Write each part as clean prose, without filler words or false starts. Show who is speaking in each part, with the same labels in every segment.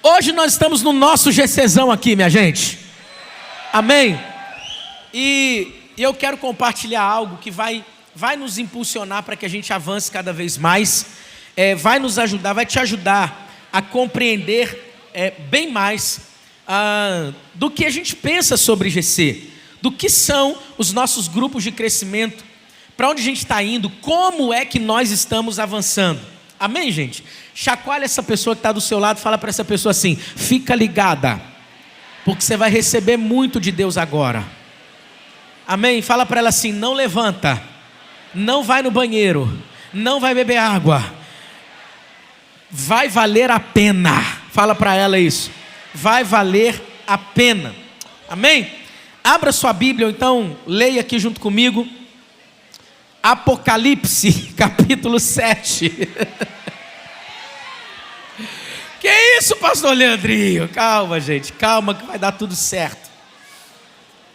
Speaker 1: Hoje nós estamos no nosso GCzão aqui, minha gente. Amém? E eu quero compartilhar algo que vai nos impulsionar para que a gente avance cada vez mais. Vai nos ajudar, vai te ajudar a compreender bem mais do que a gente pensa sobre GC, do que são os nossos grupos de crescimento, para onde a gente está indo, como é que nós estamos avançando. Amém, gente? Chacoalha essa pessoa que está do seu lado, fala para essa pessoa assim: fica ligada, porque você vai receber muito de Deus agora. Amém? Fala para ela assim: não levanta, não vai no banheiro, não vai beber água, vai valer a pena. Fala para ela isso, vai valer a pena. Amém? Abra sua Bíblia, ou então leia aqui junto comigo Apocalipse capítulo 7. Que isso, pastor Leandrinho? Calma, gente, calma que vai dar tudo certo.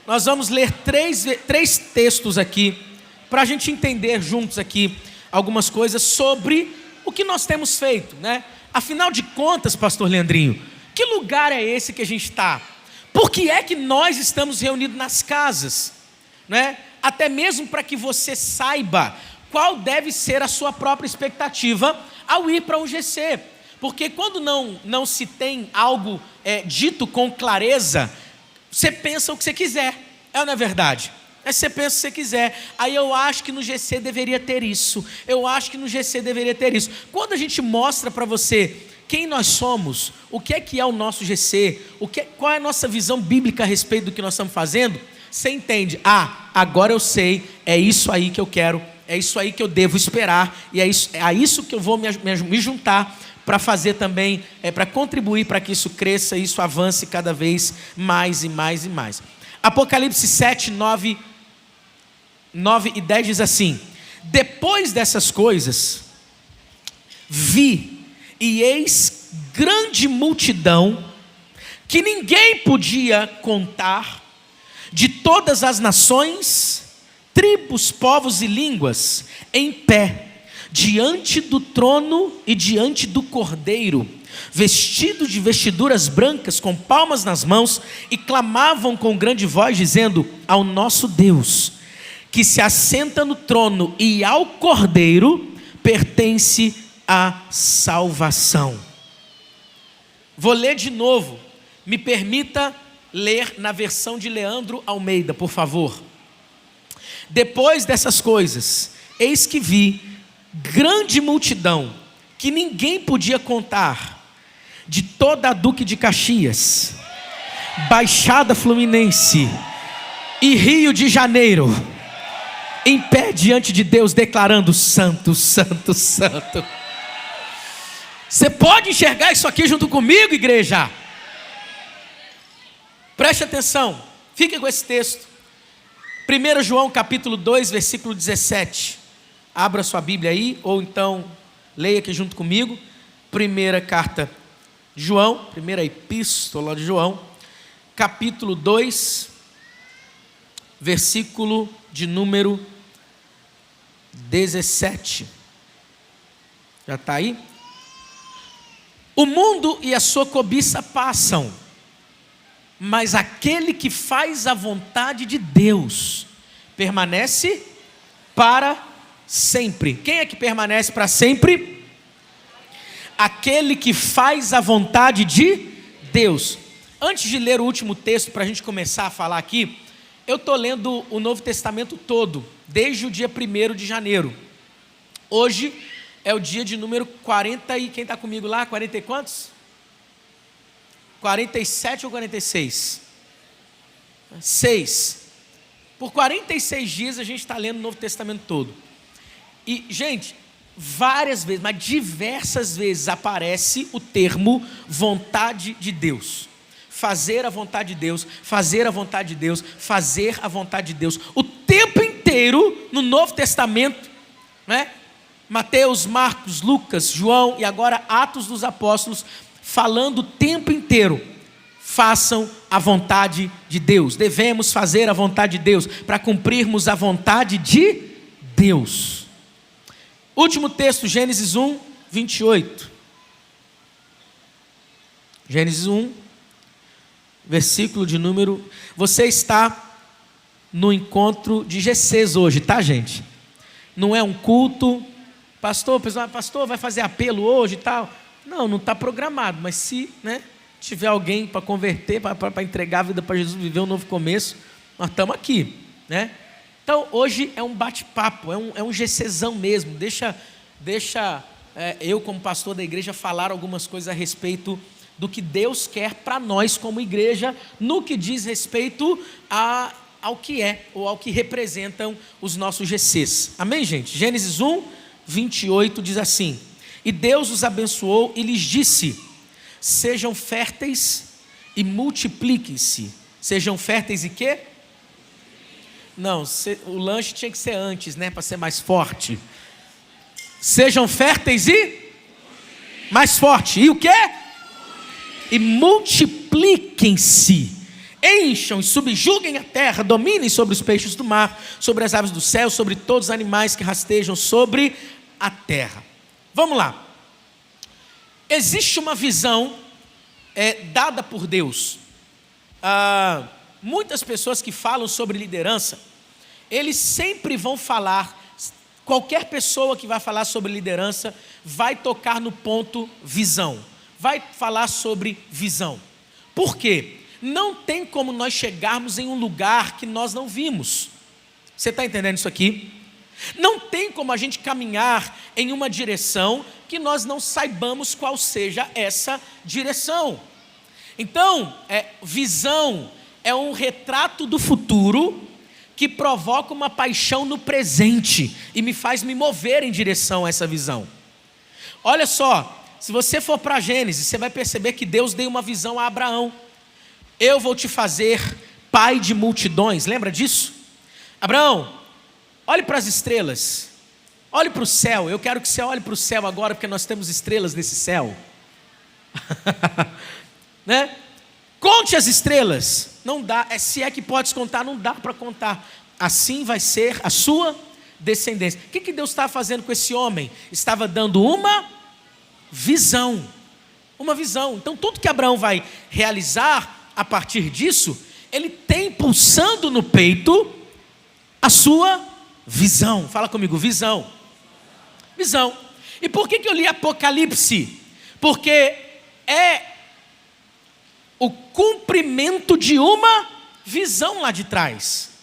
Speaker 1: Nós vamos ler três textos aqui, para a gente entender juntos aqui algumas coisas sobre o que nós temos feito, né? Afinal de contas, pastor Leandrinho, que lugar é esse que a gente está? Por que é que nós estamos reunidos nas casas, né? Até mesmo para que você saiba qual deve ser a sua própria expectativa ao ir para um GC. Porque quando não se tem algo dito com clareza, você pensa o que você quiser, não é verdade? Você pensa o que você quiser. Aí eu acho que no GC deveria ter isso, eu acho que no GC deveria ter isso. Quando a gente mostra para você quem nós somos, o que é o nosso GC, qual é a nossa visão bíblica a respeito do que nós estamos fazendo, você entende: agora eu sei, é isso aí que eu quero, é isso aí que eu devo esperar, e é isso que eu vou me juntar para fazer também, para contribuir para que isso cresça, isso avance cada vez mais e mais e mais. Apocalipse 7, 9 e 10 diz assim: depois dessas coisas, vi, e eis grande multidão, que ninguém podia contar, de todas as nações, tribos, povos e línguas, em pé, diante do trono e diante do Cordeiro, vestidos de vestiduras brancas, com palmas nas mãos, e clamavam com grande voz, dizendo: ao nosso Deus, que se assenta no trono, e ao Cordeiro pertence a salvação. Vou ler de novo, me permita ler na versão de Leandro Almeida, por favor. Depois dessas coisas, eis que vi grande multidão, que ninguém podia contar, de toda a Duque de Caxias, Baixada Fluminense e Rio de Janeiro, em pé diante de Deus, declarando: santo, santo, santo. Você pode enxergar isso aqui junto comigo, igreja? Preste atenção, fique com esse texto. 1 João capítulo 2, versículo 17. Abra sua Bíblia aí, ou então leia aqui junto comigo. Primeira carta de João, primeira epístola de João, capítulo 2, versículo de número 17. Já está aí? O mundo e a sua cobiça passam, mas aquele que faz a vontade de Deus permanece para sempre. Quem é que permanece para sempre? Aquele que faz a vontade de Deus. Antes de ler o último texto, para a gente começar a falar aqui, eu estou lendo o Novo Testamento todo, desde o dia 1º de janeiro. Hoje é o dia de número 40 e... quem está comigo lá? 40 e quantos? 47 ou 46? 6. Por 46 dias a gente está lendo o Novo Testamento todo. E, gente, várias vezes, mas diversas vezes aparece o termo vontade de Deus. Fazer a vontade de Deus, fazer a vontade de Deus, fazer a vontade de Deus. O tempo inteiro no Novo Testamento, né? Mateus, Marcos, Lucas, João e agora Atos dos Apóstolos, falando o tempo inteiro: façam a vontade de Deus. Devemos fazer a vontade de Deus para cumprirmos a vontade de Deus. Último texto, Gênesis 1, 28. Gênesis 1, versículo de número... Você está no encontro de GCs hoje, tá, gente? Não é um culto. Pastor, vai fazer apelo hoje e tal? Não está programado, mas se tiver alguém para converter, para entregar a vida para Jesus, viver um novo começo, nós estamos aqui, né? Então, hoje é um bate-papo, é um GCzão mesmo. Deixa eu, como pastor da igreja, falar algumas coisas a respeito do que Deus quer para nós como igreja, no que diz respeito ao que é, ou ao que representam os nossos GCs. Amém, gente? Gênesis 1, 28 diz assim: e Deus os abençoou e lhes disse: sejam férteis e multipliquem-se. Sejam férteis e quê? Não, o lanche tinha que ser antes, para ser mais forte. Sejam férteis e mais forte. E o quê? E multipliquem-se. Encham e subjuguem a terra, dominem sobre os peixes do mar, sobre as aves do céu, sobre todos os animais que rastejam sobre a terra. Vamos lá. Existe uma visão dada por Deus. Muitas pessoas que falam sobre liderança, eles sempre vão falar, qualquer pessoa que vai falar sobre liderança, vai tocar no ponto visão, vai falar sobre visão. Por quê? Não tem como nós chegarmos em um lugar que nós não vimos. Você está entendendo isso aqui? Não tem como a gente caminhar em uma direção que nós não saibamos qual seja essa direção. Então, visão é um retrato do futuro que provoca uma paixão no presente e me faz me mover em direção a essa visão. Olha só, se você for para Gênesis, você vai perceber que Deus deu uma visão a Abraão. Eu vou te fazer pai de multidões, lembra disso? Abraão, olhe para as estrelas, olhe para o céu. Eu quero que você olhe para o céu agora, porque nós temos estrelas nesse céu. Né? Conte as estrelas. Não dá, se é que podes contar, não dá para contar. Assim vai ser a sua descendência. O que Deus estava fazendo com esse homem? Estava dando uma visão. Uma visão. Então tudo que Abraão vai realizar a partir disso, ele tem pulsando no peito a sua visão. Fala comigo, visão. Visão. E por que eu li Apocalipse? Porque é o cumprimento de uma visão lá de trás.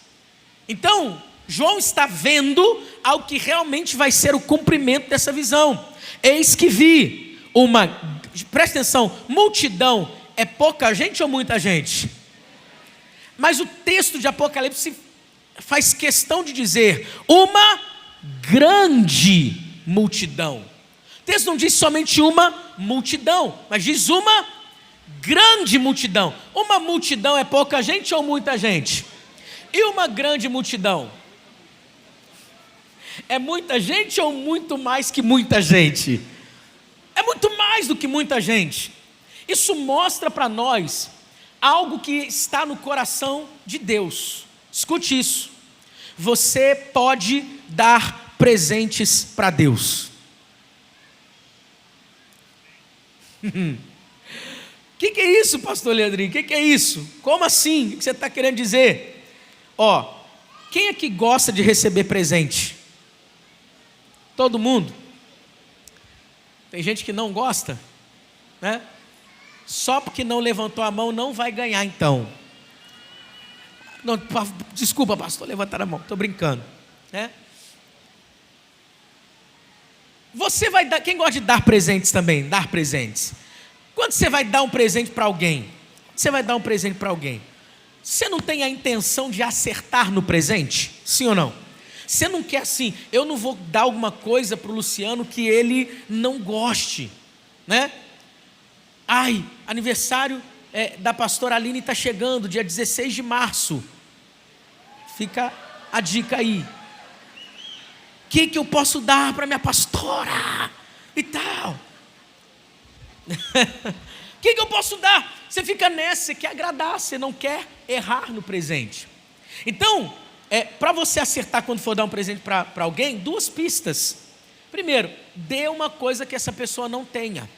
Speaker 1: Então, João está vendo ao que realmente vai ser o cumprimento dessa visão. Eis que vi presta atenção, multidão. É pouca gente ou muita gente? Mas o texto de Apocalipse faz questão de dizer uma grande multidão. O texto não diz somente uma multidão, mas diz uma grande multidão. Uma multidão é pouca gente ou muita gente? E uma grande multidão? É muita gente ou muito mais que muita gente? É muito mais do que muita gente. Isso mostra para nós algo que está no coração de Deus. Escute isso. Você pode dar presentes para Deus. O que é isso, pastor Leandrinho? O que é isso? Como assim? O que você está querendo dizer? Quem é que gosta de receber presente? Todo mundo? Tem gente que não gosta, né? Só porque não levantou a mão não vai ganhar então. Não, desculpa, pastor, levantar a mão, estou brincando, né? Você vai dar, quem gosta de dar presentes também, dar presentes. Quando você vai dar um presente para alguém, você não tem a intenção de acertar no presente? Sim ou não? Você não quer assim, eu não vou dar alguma coisa para o Luciano que ele não goste, né? Aniversário da pastora Aline está chegando, dia 16 de março. Fica a dica aí. O que eu posso dar para minha pastora? E tal. O que eu posso dar? Você fica nessa, você quer agradar, você não quer errar no presente. Então, para você acertar quando for dar um presente para alguém, 2 pistas. Primeiro, dê uma coisa que essa pessoa não tenha.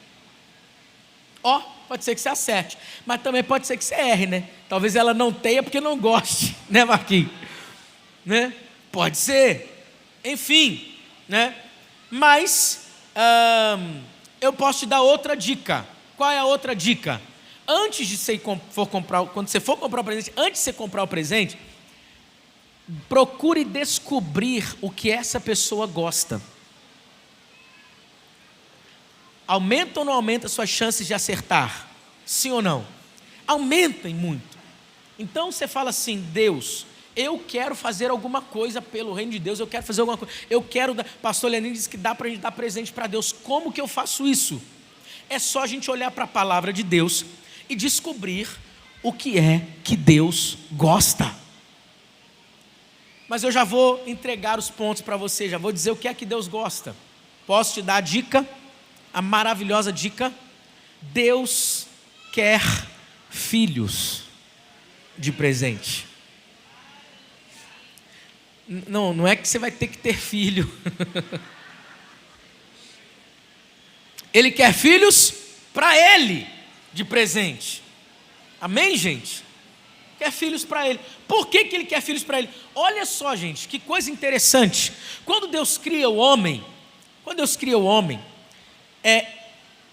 Speaker 1: pode ser que você acerte, mas também pode ser que você erre, né? Talvez ela não tenha porque não goste, né, Marquinhos? Né? Pode ser, enfim, né? Mas eu posso te dar outra dica. Qual é a outra dica? Antes de você quando você for comprar o presente, antes de você comprar o presente, procure descobrir o que essa pessoa gosta. Aumenta ou não aumenta suas chances de acertar? Sim ou não? Aumentem muito. Então você fala assim: Deus, eu quero fazer alguma coisa pelo reino de Deus, eu quero fazer alguma coisa, eu quero dar. Pastor Lenin disse que dá para a gente dar presente para Deus. Como que eu faço isso? É só a gente olhar para a palavra de Deus e descobrir o que é que Deus gosta. Mas eu já vou entregar os pontos para você, já vou dizer o que é que Deus gosta. Posso te dar a dica? A maravilhosa dica: Deus quer filhos de presente. Não é que você vai ter que ter filho. Ele quer filhos para Ele de presente. Amém, gente? Quer filhos para Ele. Por que Ele quer filhos para Ele? Olha só, gente, que coisa interessante. Quando Deus cria o homem,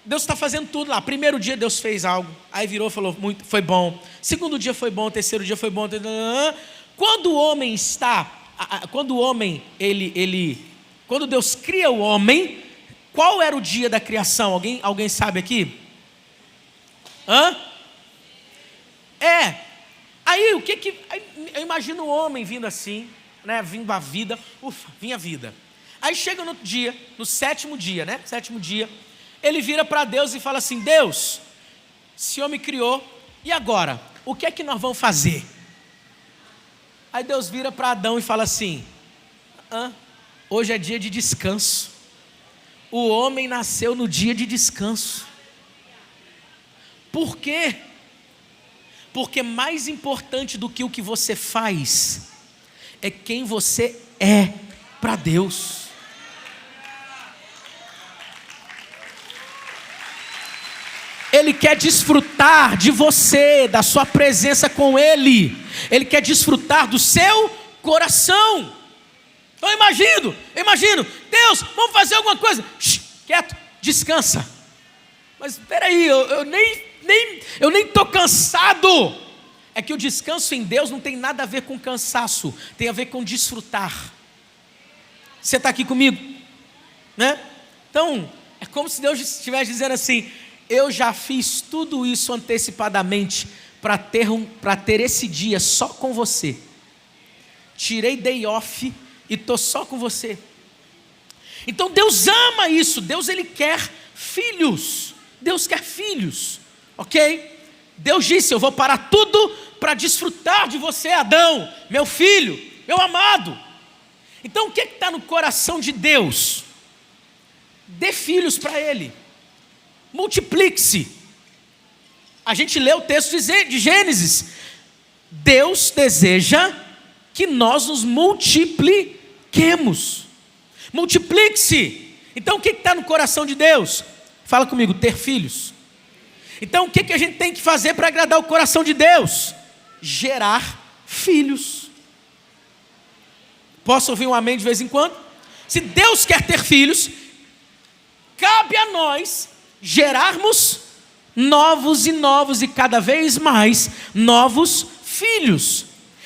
Speaker 1: Deus está fazendo tudo lá. Primeiro dia Deus fez algo, aí virou e falou: muito, foi bom. Segundo dia foi bom, terceiro dia foi bom. Quando o homem quando Deus cria o homem, qual era o dia da criação? Alguém sabe aqui? Aí o que eu imagino o homem vindo assim, né? Vindo a vida, vinha a vida. Aí chega no dia, no sétimo dia, né? Sétimo dia, ele vira para Deus e fala assim: Deus, o Senhor me criou, e agora? O que é que nós vamos fazer? Aí Deus vira para Adão e fala assim: hoje é dia de descanso. O homem nasceu no dia de descanso. Por quê? Porque mais importante do que o que você faz é quem você é para Deus. Ele quer desfrutar de você, da sua presença com Ele. Ele quer desfrutar do seu coração. Então eu imagino, Deus, vamos fazer alguma coisa. Quieto, descansa. Mas espera aí, eu nem estou cansado. É que o descanso em Deus não tem nada a ver com cansaço, tem a ver com desfrutar. Você está aqui comigo? Né? Então, é como se Deus estivesse dizendo assim: eu já fiz tudo isso antecipadamente para ter esse dia só com você. Tirei day off e estou só com você. Então Deus ama isso. Deus, Ele quer filhos. Deus quer filhos, ok? Deus disse: eu vou parar tudo para desfrutar de você, Adão, meu filho, meu amado. Então o que está no coração de Deus? Dê filhos para Ele. Multiplique-se. A gente lê o texto de Gênesis. Deus deseja que nós nos multipliquemos. Multiplique-se. Então o que está no coração de Deus? Fala comigo: ter filhos. Então o que a gente tem que fazer para agradar o coração de Deus? Gerar filhos. Posso ouvir um amém de vez em quando? Se Deus quer ter filhos, cabe a nós gerarmos novos e cada vez mais novos filhos.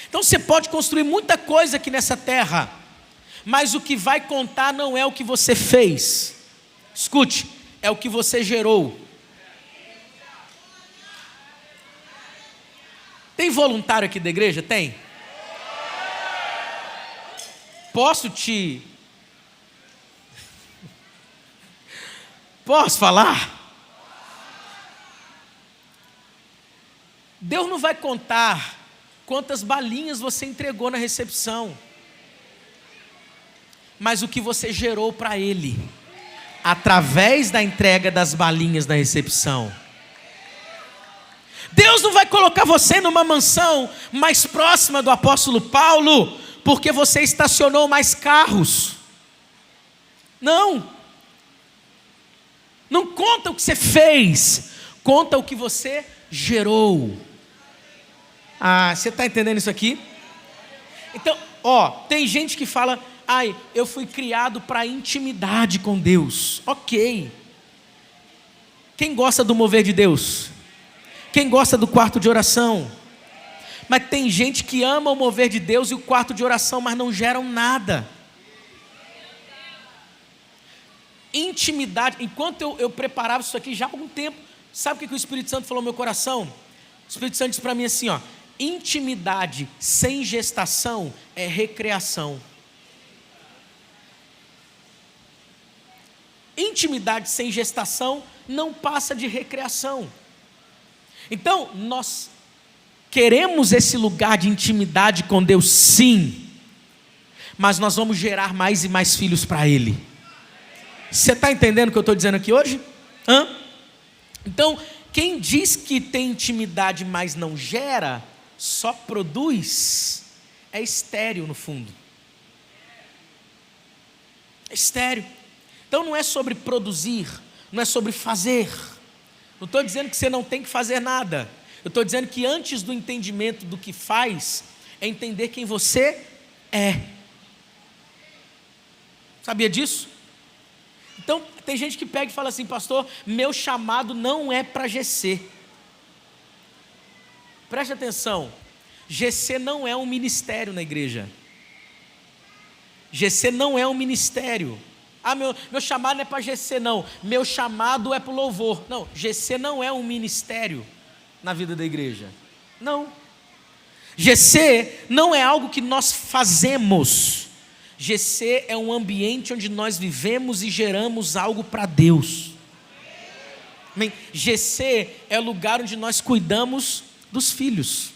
Speaker 1: Então você pode construir muita coisa aqui nessa terra, mas o que vai contar não é o que você fez. Escute, é o que você gerou. Tem voluntário aqui da igreja? Tem? Posso falar? Deus não vai contar quantas balinhas você entregou na recepção, mas o que você gerou para Ele, através da entrega das balinhas na recepção. Deus não vai colocar você numa mansão mais próxima do apóstolo Paulo, porque você estacionou mais carros. Não conta o que você fez, conta o que você gerou. Você está entendendo isso aqui? Então, tem gente que fala, eu fui criado para intimidade com Deus. Ok. Quem gosta do mover de Deus? Quem gosta do quarto de oração? Mas tem gente que ama o mover de Deus e o quarto de oração, mas não geram nada. Intimidade. Enquanto eu preparava isso aqui já há algum tempo, sabe o que o Espírito Santo falou no meu coração? O Espírito Santo disse para mim assim, intimidade sem gestação é recreação. Intimidade sem gestação não passa de recreação. Então, nós queremos esse lugar de intimidade com Deus, sim, mas nós vamos gerar mais e mais filhos para Ele. Você está entendendo o que eu estou dizendo aqui hoje? Então, quem diz que tem intimidade, mas não gera, só produz, é estéril no fundo. É estéril. Então não é sobre produzir, não é sobre fazer. Não estou dizendo que você não tem que fazer nada. Eu estou dizendo que antes do entendimento do que faz, é entender quem você é. Sabia disso? Então, tem gente que pega e fala assim, pastor, meu chamado não é para GC. Preste atenção, GC não é um ministério na igreja. GC não é um ministério. Meu chamado não é para GC não, meu chamado é para o louvor. Não, GC não é um ministério na vida da igreja. Não. GC não é algo que nós fazemos. GC é um ambiente onde nós vivemos e geramos algo para Deus. Amém? GC é o lugar onde nós cuidamos dos filhos.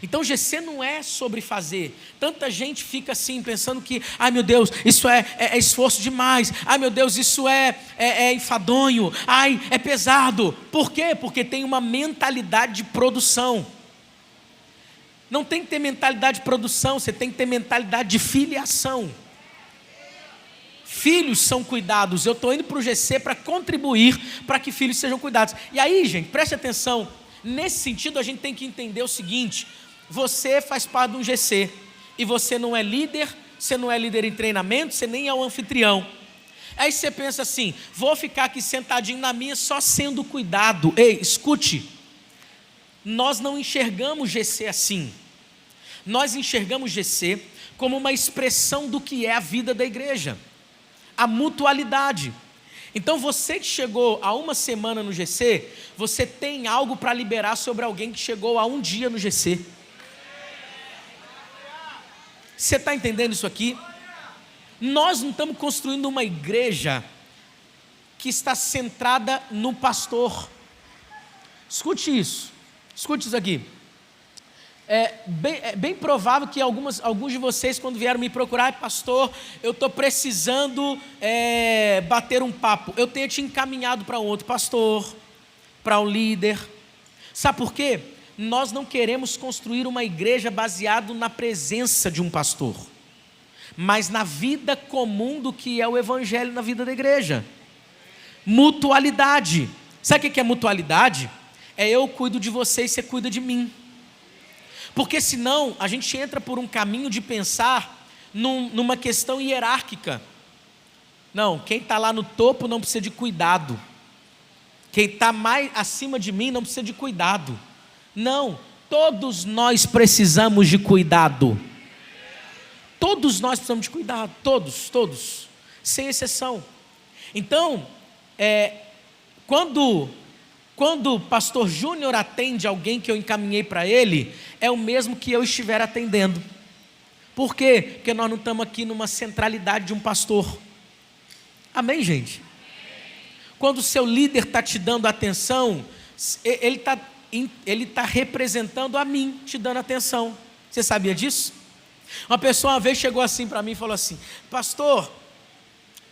Speaker 1: Então GC não é sobre fazer. Tanta gente fica assim pensando que, meu Deus, isso é esforço demais. Meu Deus, isso é enfadonho. É pesado. Por quê? Porque tem uma mentalidade de produção. Não tem que ter mentalidade de produção, você tem que ter mentalidade de filiação. Filhos são cuidados. Eu estou indo para o GC para contribuir para que filhos sejam cuidados. E aí, gente, preste atenção. Nesse sentido, a gente tem que entender o seguinte: você faz parte de um GC e você não é líder, você não é líder em treinamento, você nem é o anfitrião. Aí você pensa assim, vou ficar aqui sentadinho na minha só sendo cuidado. Ei, escute, nós não enxergamos GC assim. Nós enxergamos GC como uma expressão do que é a vida da igreja, a mutualidade. Então você que chegou há uma semana no GC, você tem algo para liberar sobre alguém que chegou há um dia no GC. Você está entendendo isso aqui? Nós não estamos construindo uma igreja que está centrada no pastor. Escute isso aqui. É bem provável que alguns de vocês, quando vieram me procurar, pastor, eu estou precisando bater um papo, eu tenho te encaminhado para um outro pastor, para um líder. Sabe por quê? Nós não queremos construir uma igreja baseada na presença de um pastor, mas na vida comum do que é o evangelho na vida da igreja. Mutualidade. Sabe o que é mutualidade? Eu cuido de você e você cuida de mim. Porque senão a gente entra por um caminho de pensar numa questão hierárquica. Não, quem está lá no topo não precisa de cuidado. Quem está mais acima de mim não precisa de cuidado. Não, todos nós precisamos de cuidado. Todos nós precisamos de cuidado, todos, sem exceção. Então, quando o pastor Júnior atende alguém que eu encaminhei para ele, é o mesmo que eu estiver atendendo. Por quê? Porque nós não estamos aqui numa centralidade de um pastor. Amém, gente? Quando o seu líder está te dando atenção, ele está representando a mim, te dando atenção. Você sabia disso? Uma pessoa uma vez chegou assim para mim e falou assim: pastor,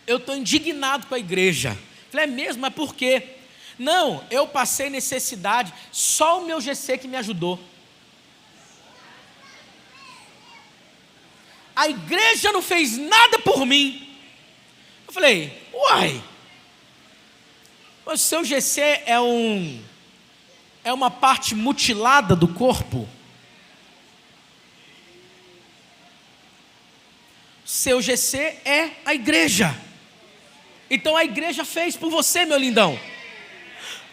Speaker 1: eu estou indignado com a igreja. Eu falei, é mesmo? Mas por quê? Não, eu passei necessidade, só o meu GC que me ajudou. A igreja não fez nada por mim. Eu falei, uai, O seu GC é uma parte mutilada do corpo? Seu GC é a igreja. Então a igreja fez por você, meu lindão.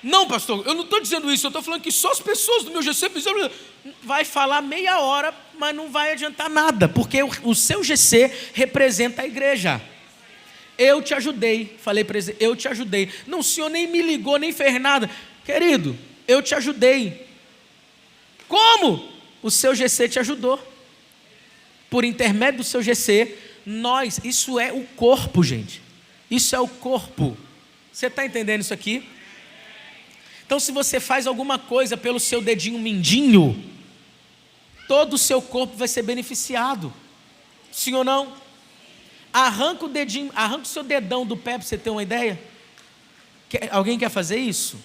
Speaker 1: Não, pastor, eu não estou dizendo isso. Eu estou falando que só as pessoas do meu GC fizeram. Vai falar meia hora, mas não vai adiantar nada, porque o seu GC representa a igreja. Eu te ajudei. Falei para ele, eu te ajudei. Não, o senhor nem me ligou, nem fez nada. Querido, eu te ajudei. Como? O seu GC te ajudou. Por intermédio do seu GC, isso é o corpo, gente. Isso é o corpo. Você está entendendo isso aqui? Então, se você faz alguma coisa pelo seu dedinho mindinho, todo o seu corpo vai ser beneficiado. Sim ou não? Arranca o seu dedão do pé para você ter uma ideia. Alguém quer fazer isso?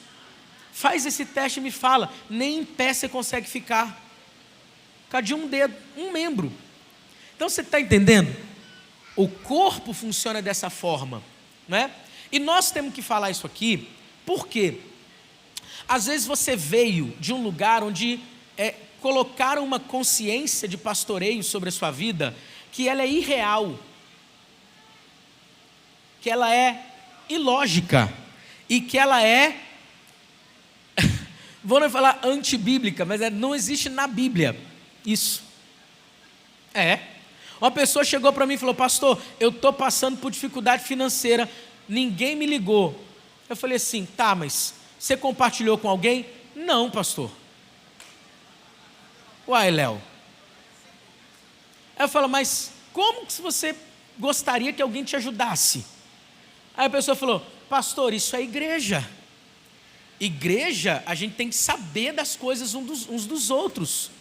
Speaker 1: Faz esse teste e me fala. Nem em pé você consegue ficar. Cadê um dedo, um membro? Então você está entendendo? O corpo funciona dessa forma, né? E nós temos que falar isso aqui, por quê? Às vezes você veio de um lugar onde colocaram uma consciência de pastoreio sobre a sua vida, que ela é irreal, que ela é ilógica, e que ela é, vou não falar antibíblica, mas não existe na Bíblia isso. Uma pessoa chegou para mim e falou: pastor, eu estou passando por dificuldade financeira, ninguém me ligou. Eu falei assim: tá, mas você compartilhou com alguém? Não, pastor. Uai, Léo. Aí eu falo: mas como que você gostaria que alguém te ajudasse? Aí a pessoa falou: pastor, isso é igreja. Igreja, a gente tem que saber das coisas uns dos outros.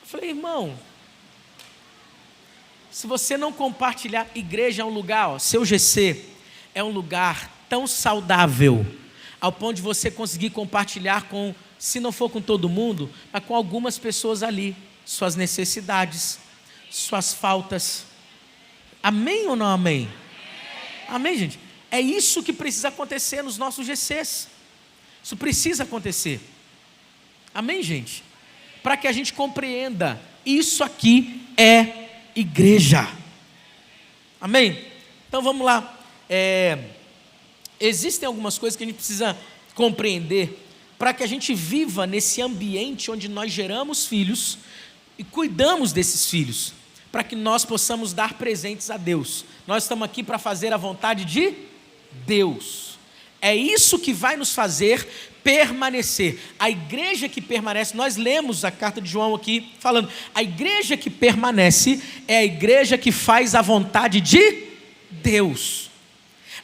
Speaker 1: Eu falei: irmão, se você não compartilhar, igreja é um lugar, seu GC é um lugar tão saudável, ao ponto de você conseguir compartilhar com, se não for com todo mundo, mas com algumas pessoas ali, suas necessidades, suas faltas. Amém ou não amém? Amém, gente? É isso que precisa acontecer nos nossos GCs. Isso precisa acontecer. Amém, gente? Para que a gente compreenda, isso aqui é igreja. Amém? Então vamos lá. Existem algumas coisas que a gente precisa compreender para que a gente viva nesse ambiente onde nós geramos filhos e cuidamos desses filhos, para que nós possamos dar presentes a Deus. Nós estamos aqui para fazer a vontade de Deus. É isso que vai nos fazer permanecer. A igreja que permanece, nós lemos a carta de João aqui falando, a igreja que permanece é a igreja que faz a vontade de Deus.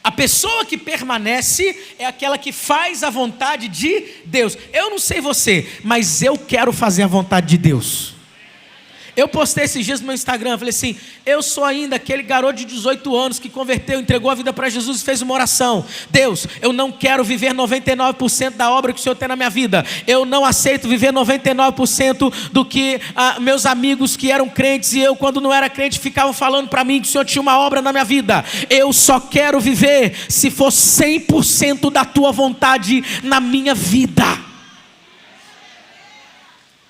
Speaker 1: A pessoa que permanece é aquela que faz a vontade de Deus. Eu não sei você, mas eu quero fazer a vontade de Deus. Eu postei esses dias no meu Instagram, falei assim: eu sou ainda aquele garoto de 18 anos que converteu, entregou a vida para Jesus e fez uma oração. Deus, eu não quero viver 99% da obra que o Senhor tem na minha vida. Eu não aceito viver 99% do que meus amigos que eram crentes e eu, quando não era crente, ficavam falando para mim que o Senhor tinha uma obra na minha vida. Eu só quero viver se for 100% da tua vontade na minha vida.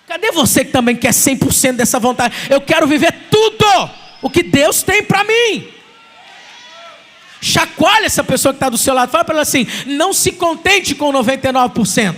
Speaker 1: Cadê você que também quer 100% dessa vontade? Eu quero viver tudo o que Deus tem para mim. Chacoalha essa pessoa que está do seu lado. Fala para ela assim: não se contente com 99%.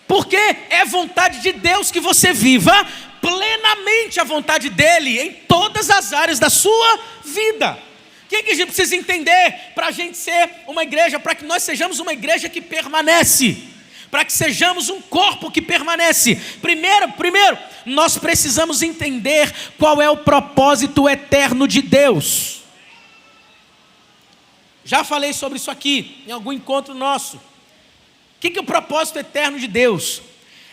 Speaker 1: Porque é vontade de Deus que você viva plenamente a vontade dEle em todas as áreas da sua vida. O que a gente precisa entender para a gente ser uma igreja? Para que nós sejamos uma igreja que permanece. Para que sejamos um corpo que permanece. Primeiro, nós precisamos entender qual é o propósito eterno de Deus. Já falei sobre isso aqui, em algum encontro nosso. O que é o propósito eterno de Deus?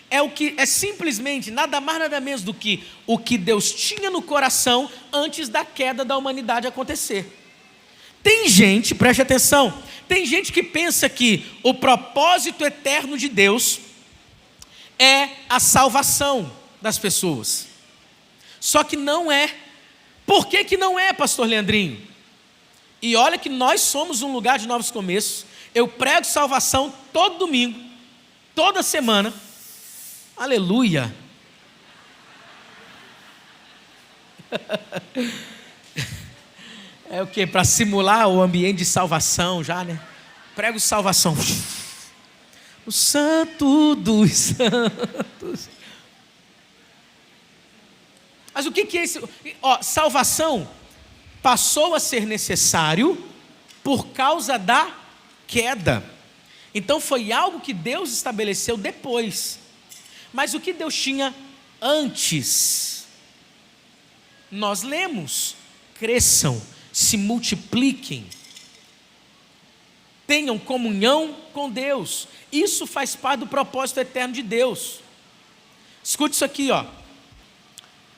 Speaker 1: É simplesmente nada mais nada menos do que o que Deus tinha no coração antes da queda da humanidade acontecer. Tem gente, preste atenção, tem gente que pensa que o propósito eterno de Deus é a salvação das pessoas. Só que não é. Por que que não é, pastor Leandrinho? E olha que nós somos um lugar de novos começos. Eu prego salvação todo domingo, toda semana. Aleluia. É o que? Para simular o ambiente de salvação já, né? Prego salvação. O santo dos santos. Mas o que é isso? Salvação passou a ser necessário por causa da queda. Então foi algo que Deus estabeleceu depois. Mas o que Deus tinha antes? Nós lemos: cresçam, se multipliquem, tenham comunhão com Deus. Isso faz parte do propósito eterno de Deus. Escute isso aqui,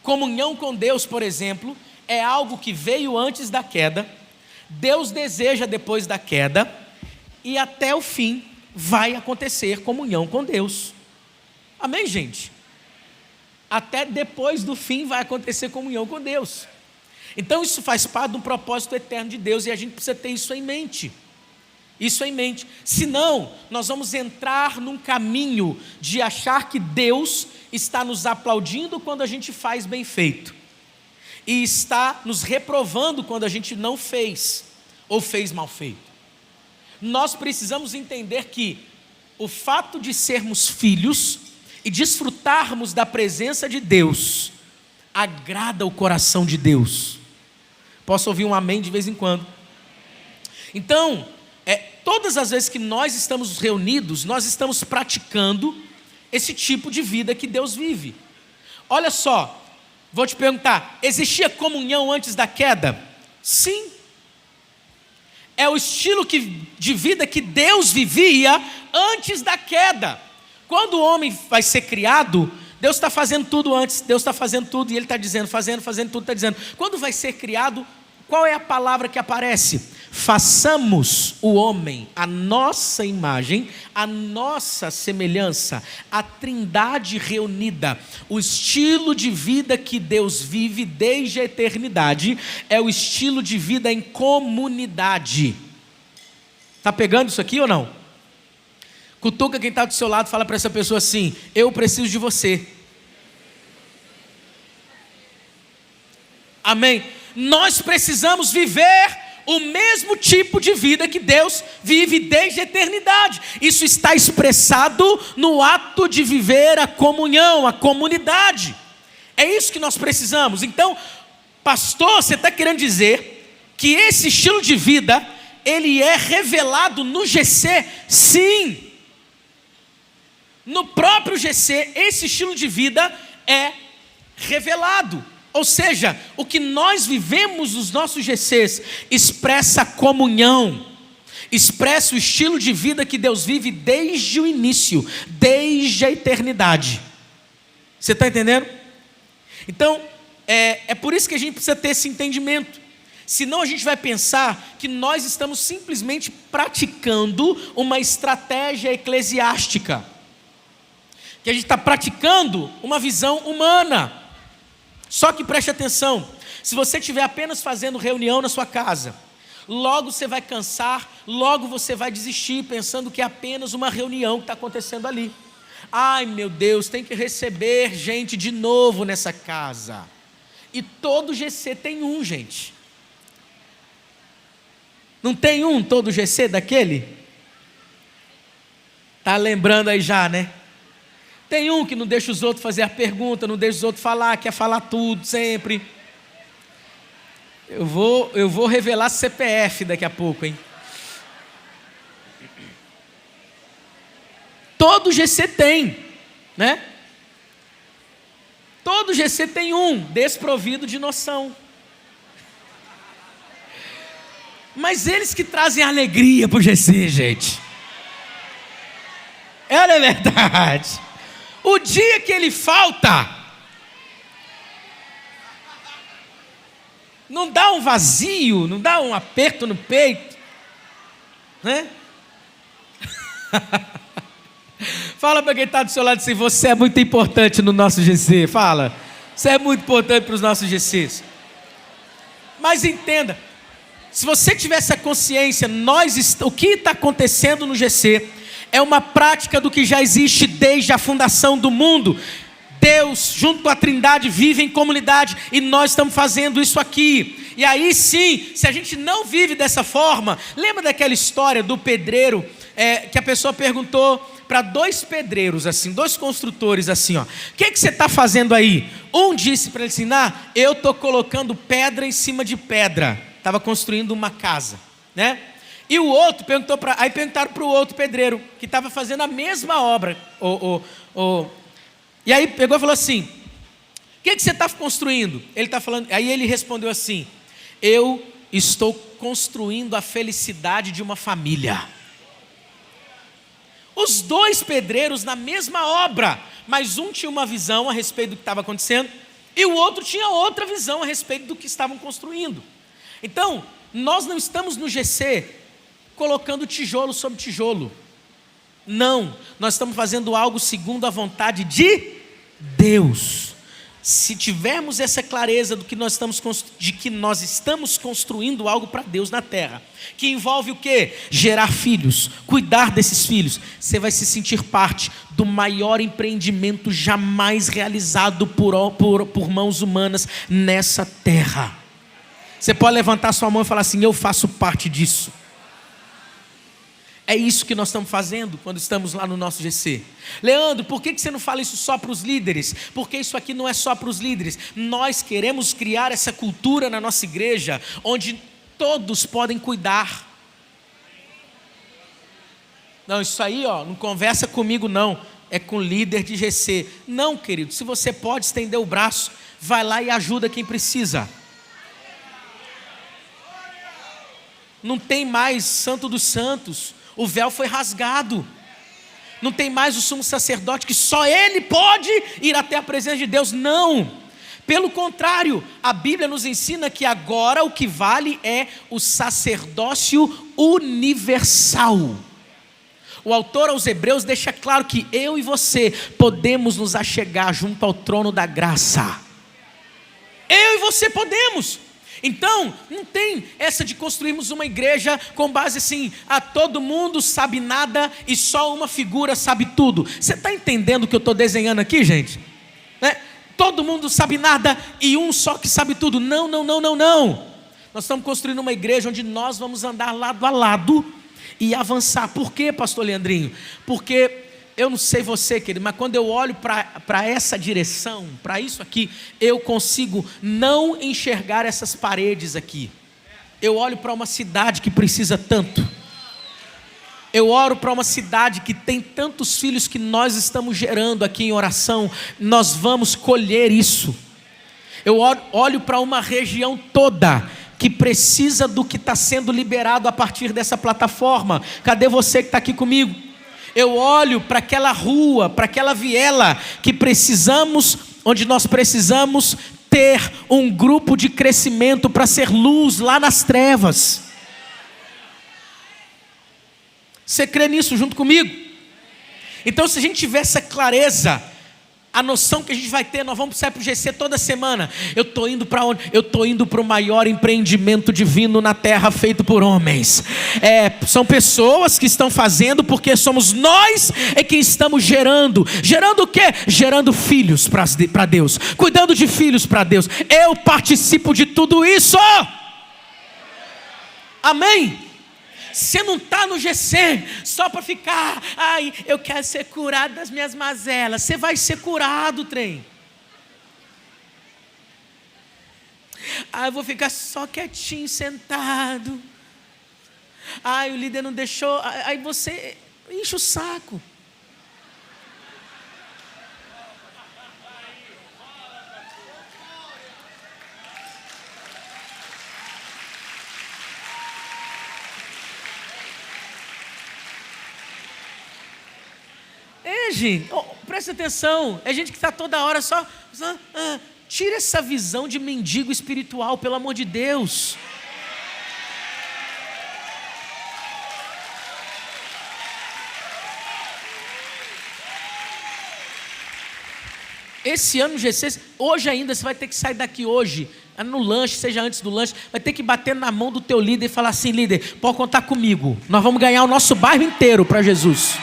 Speaker 1: comunhão com Deus, por exemplo, é algo que veio antes da queda, Deus deseja depois da queda, e até o fim vai acontecer comunhão com Deus. Amém, gente? Até depois do fim vai acontecer comunhão com Deus. Então isso faz parte de um propósito eterno de Deus, e a gente precisa ter isso em mente. Isso em mente. Senão, nós vamos entrar num caminho de achar que Deus está nos aplaudindo quando a gente faz bem feito, e está nos reprovando quando a gente não fez, ou fez mal feito. Nós precisamos entender que o fato de sermos filhos e desfrutarmos da presença de Deus agrada o coração de Deus. Posso ouvir um amém de vez em quando? Então, todas as vezes que nós estamos reunidos, nós estamos praticando esse tipo de vida que Deus vive. Olha só, vou te perguntar: existia comunhão antes da queda? Sim. É o estilo de vida que Deus vivia antes da queda. Quando o homem vai ser criado, Deus está fazendo tudo antes, Deus está fazendo tudo, e Ele está dizendo, fazendo tudo, está dizendo. Quando vai ser criado, qual é a palavra que aparece? Façamos o homem a nossa imagem, a nossa semelhança, a trindade reunida. O estilo de vida que Deus vive desde a eternidade é o estilo de vida em comunidade. Está pegando isso aqui ou não? Cutuca quem está do seu lado, fala para essa pessoa assim: eu preciso de você. Amém? Nós precisamos viver o mesmo tipo de vida que Deus vive desde a eternidade. Isso está expressado no ato de viver a comunhão, a comunidade. É isso que nós precisamos. Então, pastor, você está querendo dizer que esse estilo de vida, ele é revelado no GC? Sim. No próprio GC, esse estilo de vida é revelado. Ou seja, o que nós vivemos nos nossos GCs expressa comunhão, expressa o estilo de vida que Deus vive desde o início, desde a eternidade. Você está entendendo? Então, é por isso que a gente precisa ter esse entendimento. Senão a gente vai pensar que nós estamos simplesmente praticando uma estratégia eclesiástica, que a gente está praticando uma visão humana. Só que preste atenção: se você estiver apenas fazendo reunião na sua casa, logo você vai cansar, logo você vai desistir, pensando que é apenas uma reunião que está acontecendo ali. Ai meu Deus, tem que receber gente de novo nessa casa. E todo GC tem um, gente. Não tem um todo GC daquele? Tá lembrando aí já, né? Tem um que não deixa os outros fazer a pergunta, não deixa os outros falar, quer falar tudo sempre. Eu vou revelar CPF daqui a pouco, hein? Todo GC tem, né? Todo GC tem um desprovido de noção. Mas eles que trazem alegria para o GC, gente. Não é verdade? O dia que ele falta, não dá um vazio, não dá um aperto no peito, né? Fala para quem está do seu lado assim: você é muito importante no nosso GC. Fala, você é muito importante para os nossos GCs. Mas entenda, se você tiver essa consciência, o que está acontecendo no GC é uma prática do que já existe desde a fundação do mundo. Deus, junto com a Trindade, vive em comunidade e nós estamos fazendo isso aqui. E aí sim, se a gente não vive dessa forma, lembra daquela história do pedreiro, que a pessoa perguntou para dois pedreiros, assim, dois construtores, assim, ó, o que você está fazendo aí? Um disse para ele assim, eu estou colocando pedra em cima de pedra, estava construindo uma casa, né? E o outro perguntaram para o outro pedreiro, que estava fazendo a mesma obra, e aí pegou e falou assim, o que você está construindo? Ele está falando, aí ele respondeu assim, eu estou construindo a felicidade de uma família. Os dois pedreiros na mesma obra, mas um tinha uma visão a respeito do que estava acontecendo, e o outro tinha outra visão a respeito do que estavam construindo. Então, nós não estamos no GC colocando tijolo sobre tijolo. Não, nós estamos fazendo algo segundo a vontade de Deus. Se tivermos essa clareza de que nós estamos construindo algo para Deus na terra, que envolve o quê? Gerar filhos, cuidar desses filhos, você vai se sentir parte do maior empreendimento jamais realizado por mãos humanas nessa terra. Você pode levantar sua mão e falar assim, eu faço parte disso. É isso que nós estamos fazendo quando estamos lá no nosso GC. Leandro, por que você não fala isso só para os líderes? Porque isso aqui não é só para os líderes. Nós queremos criar essa cultura na nossa igreja, onde todos podem cuidar. Não, isso aí não conversa comigo não, é com o líder de GC. Não, querido, se você pode estender o braço, vai lá e ajuda quem precisa. Não tem mais Santo dos Santos. O véu foi rasgado. Não tem mais o sumo sacerdote que só ele pode ir até a presença de Deus. Não. Pelo contrário, a Bíblia nos ensina que agora o que vale é o sacerdócio universal. O autor aos Hebreus deixa claro que eu e você podemos nos achegar junto ao trono da graça. Eu e você podemos. Então, não tem essa de construirmos uma igreja com base assim, todo mundo sabe nada e só uma figura sabe tudo. Você está entendendo o que eu estou desenhando aqui, gente? Né? Todo mundo sabe nada e um só que sabe tudo. Não. Nós estamos construindo uma igreja onde nós vamos andar lado a lado e avançar. Por quê, pastor Leandrinho? Porque eu não sei você, querido, mas quando eu olho para essa direção, para isso aqui, eu consigo não enxergar essas paredes aqui. Eu olho para uma cidade que precisa tanto. Eu oro para uma cidade que tem tantos filhos que nós estamos gerando aqui em oração. Nós vamos colher isso. Eu olho para uma região toda que precisa do que está sendo liberado a partir dessa plataforma. Cadê você que está aqui comigo? Eu olho para aquela rua, para aquela viela onde nós precisamos ter um grupo de crescimento para ser luz lá nas trevas. Você crê nisso junto comigo? Então, se a gente tiver essa clareza, a noção que a gente vai ter, nós vamos sair para o GC toda semana. Eu estou indo para onde? Eu estou indo para o maior empreendimento divino na terra feito por homens. São pessoas que estão fazendo porque somos nós que estamos gerando. Gerando o quê? Gerando filhos para Deus. Cuidando de filhos para Deus. Eu participo de tudo isso. Amém? Você não está no GC só para ficar, eu quero ser curado das minhas mazelas. Você vai ser curado, trem. Eu vou ficar só quietinho, sentado. O líder não deixou. Aí você enche o saco. Gente, presta atenção, é gente que está toda hora só tira essa visão de mendigo espiritual, pelo amor de Deus. Esse ano GC, hoje ainda, você vai ter que sair daqui hoje no lanche, seja antes do lanche, vai ter que bater na mão do teu líder e falar assim: líder, pode contar comigo, nós vamos ganhar o nosso bairro inteiro para Jesus.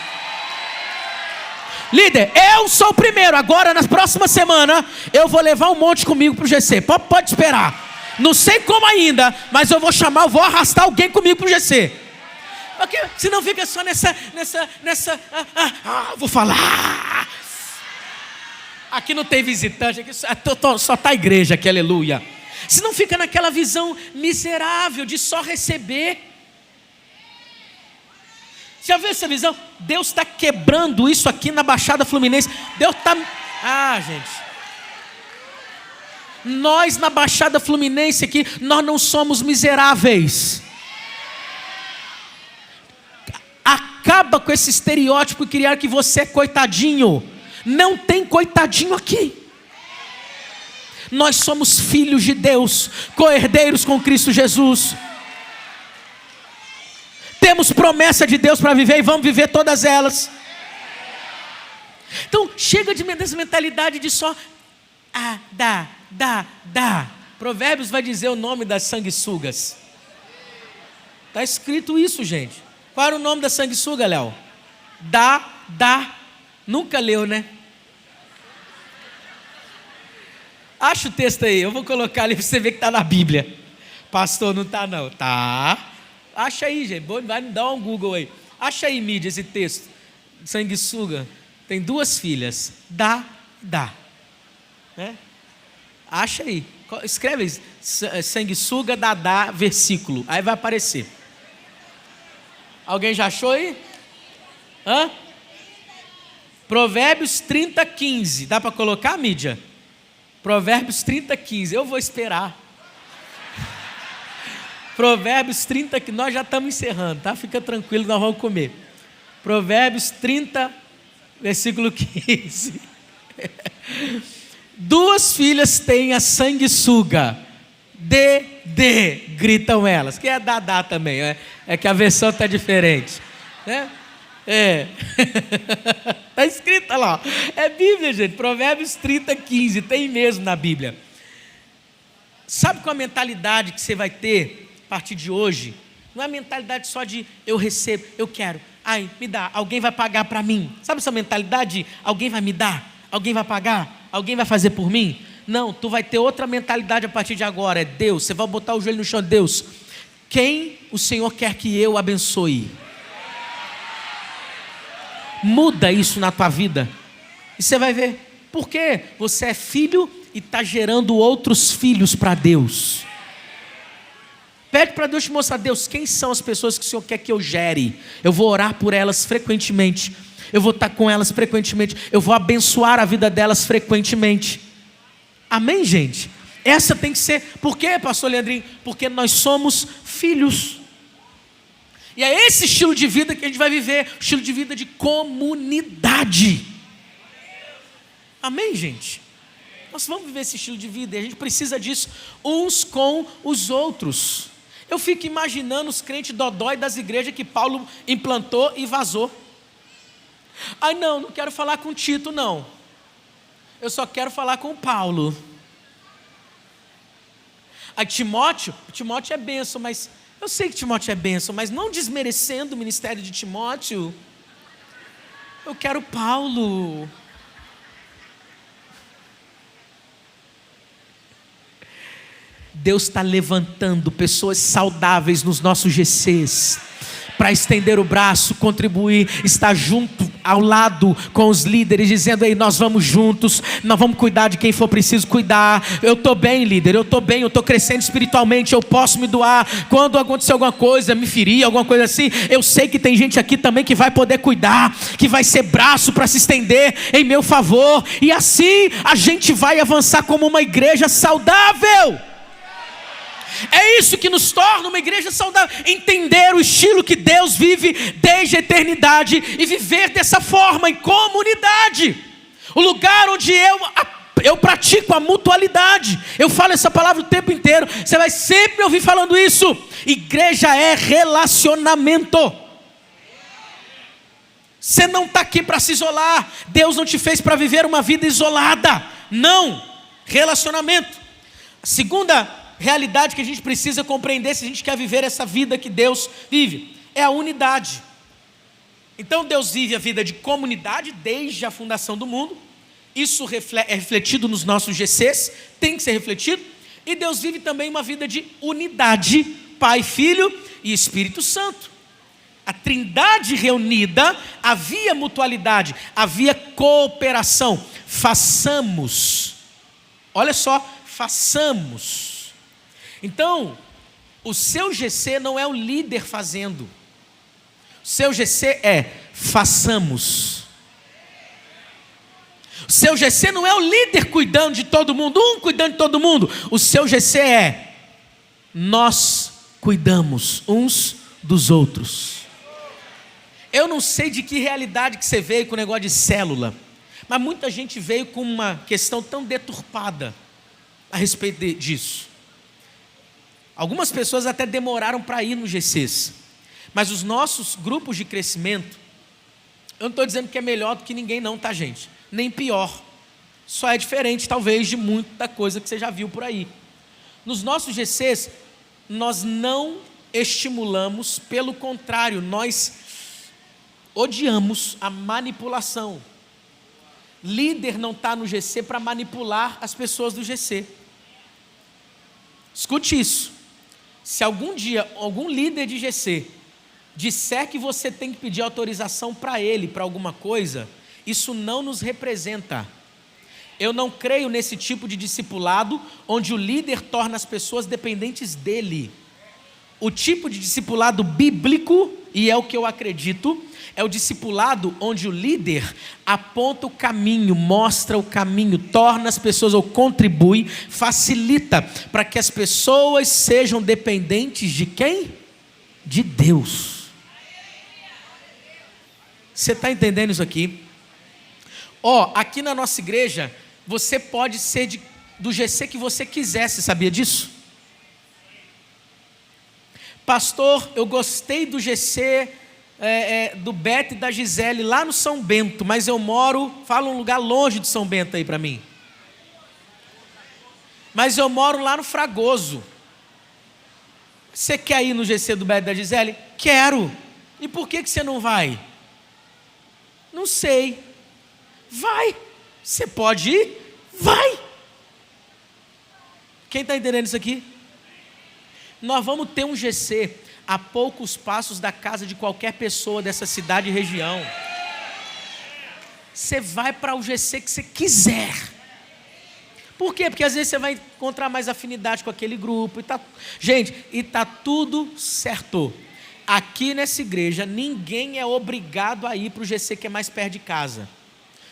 Speaker 1: Líder, eu sou o primeiro, agora na próxima semana eu vou levar um monte comigo para o GC, pode esperar, não sei como ainda, mas eu vou arrastar alguém comigo para o GC. Porque senão fica só vou falar. Aqui não tem visitante, aqui só está a igreja aqui, aleluia. Senão fica naquela visão miserável de só receber. Já viu essa visão? Deus está quebrando isso aqui na Baixada Fluminense. Deus está... gente. Nós na Baixada Fluminense aqui, nós não somos miseráveis. Acaba com esse estereótipo e criar que você é coitadinho. Não tem coitadinho aqui. Nós somos filhos de Deus, co-herdeiros com Cristo Jesus. Temos promessa de Deus para viver e vamos viver todas elas. Então chega dessa mentalidade de só dá. Provérbios vai dizer o nome das sanguessugas. Está escrito isso, gente. Qual era o nome da sanguessuga, Léo? Dá. Nunca leu, né? Acha o texto aí, eu vou colocar ali para você ver que está na Bíblia. Pastor, não está não. Tá. Acha aí, gente. Vai me dar um Google aí. Acha aí, mídia, esse texto. Sanguessuga. Tem 2 filhas. Dá. Acha aí. Escreve aí. Sanguessuga, dá, versículo. Aí vai aparecer. Alguém já achou aí? Provérbios 30:15. Dá para colocar, mídia? Provérbios 30:15. Eu vou esperar. Provérbios 30, que nós já estamos encerrando, tá? Fica tranquilo, nós vamos comer. Provérbios 30, versículo 15. 2 filhas têm a sanguessuga. Gritam elas. Que é Dadá também, é que a versão está diferente, né? Está escrito lá, é Bíblia, gente. Provérbios 30:15, tem mesmo na Bíblia. Sabe qual a mentalidade que você vai ter a partir de hoje? Não é a mentalidade só de eu recebo, eu quero, me dá, alguém vai pagar para mim. Sabe essa mentalidade? Alguém vai me dar, alguém vai pagar, alguém vai fazer por mim? Não, tu vai ter outra mentalidade a partir de agora. É Deus, você vai botar o joelho no chão. Deus, quem o Senhor quer que eu abençoe? Muda isso na tua vida e você vai ver. Por quê? Você é filho e está gerando outros filhos para Deus. Pede para Deus te mostrar: Deus, quem são as pessoas que o Senhor quer que eu gere? Eu vou orar por elas frequentemente, eu vou estar com elas frequentemente, eu vou abençoar a vida delas frequentemente. Amém, gente? Essa tem que ser. Por quê, pastor Leandrinho? Porque nós somos filhos. E é esse estilo de vida que a gente vai viver, o estilo de vida de comunidade. Amém, gente? Nós vamos viver esse estilo de vida e a gente precisa disso uns com os outros. Eu fico imaginando os crentes dodói das igrejas que Paulo implantou e vazou. Não quero falar com Tito, não. Eu só quero falar com Paulo. Timóteo é bênção, mas eu sei que Timóteo é bênção, mas não desmerecendo o ministério de Timóteo. Eu quero Paulo. Deus está levantando pessoas saudáveis nos nossos GCs, para estender o braço, contribuir, estar junto, ao lado com os líderes, dizendo: aí, nós vamos juntos, nós vamos cuidar de quem for preciso cuidar. Eu estou bem, líder, eu estou bem, eu estou crescendo espiritualmente, eu posso me doar. Quando acontecer alguma coisa, me ferir, alguma coisa assim, eu sei que tem gente aqui também que vai poder cuidar, que vai ser braço para se estender em meu favor, e assim a gente vai avançar como uma igreja saudável. É isso que nos torna uma igreja saudável. Entender o estilo que Deus vive desde a eternidade e viver dessa forma, em comunidade. O lugar onde eu pratico a mutualidade. Eu falo essa palavra o tempo inteiro. Você vai sempre me ouvir falando isso. Igreja é relacionamento. Você não está aqui para se isolar. Deus não te fez para viver uma vida isolada. Não. Relacionamento. A segunda realidade que a gente precisa compreender se a gente quer viver essa vida que Deus vive é a unidade. Então Deus vive a vida de comunidade desde a fundação do mundo. Isso é refletido nos nossos GCs, tem que ser refletido. E Deus vive também uma vida de unidade, Pai, Filho e Espírito Santo. A Trindade reunida, havia mutualidade, havia cooperação. Façamos, olha só, façamos. Então, o seu GC não é o líder fazendo, o seu GC é façamos. O seu GC não é o líder cuidando de todo mundo, cuidando de todo mundo. O seu GC é nós cuidamos uns dos outros. Eu não sei de que realidade que você veio com o negócio de célula, mas muita gente veio com uma questão tão deturpada a respeito disso. Algumas pessoas até demoraram para ir nos GCs, mas os nossos grupos de crescimento, eu não estou dizendo que é melhor do que ninguém não, tá, gente? Nem pior, só é diferente talvez de muita coisa que você já viu por aí. Nos nossos GCs, nós não estimulamos, pelo contrário, nós odiamos a manipulação. Líder não está no GC para manipular as pessoas do GC. Escute isso. Se algum dia algum líder de GC disser que você tem que pedir autorização para ele, para alguma coisa, isso não nos representa. Eu não creio nesse tipo de discipulado onde o líder torna as pessoas dependentes dele. O tipo de discipulado bíblico, e é o que eu acredito, é o discipulado onde o líder aponta o caminho, mostra o caminho, torna as pessoas, ou contribui, facilita para que as pessoas sejam dependentes de quem? De Deus. Você está entendendo isso aqui? Aqui na nossa igreja, você pode ser do GC que você quiser, você sabia disso? Pastor, eu gostei do GC do Beto e da Gisele lá no São Bento, mas eu fala um lugar longe de São Bento aí para mim. Mas eu moro lá no Fragoso. Você quer ir no GC do Beto e da Gisele? Quero. E por que você não vai? Não sei. Vai. Você pode ir? Vai. Quem está entendendo isso aqui? Nós vamos ter um GC a poucos passos da casa de qualquer pessoa dessa cidade e região. Você vai para o GC que você quiser. Por quê? Porque às vezes você vai encontrar mais afinidade com aquele grupo. Gente, está tudo certo. Aqui nessa igreja, ninguém é obrigado a ir para o GC que é mais perto de casa.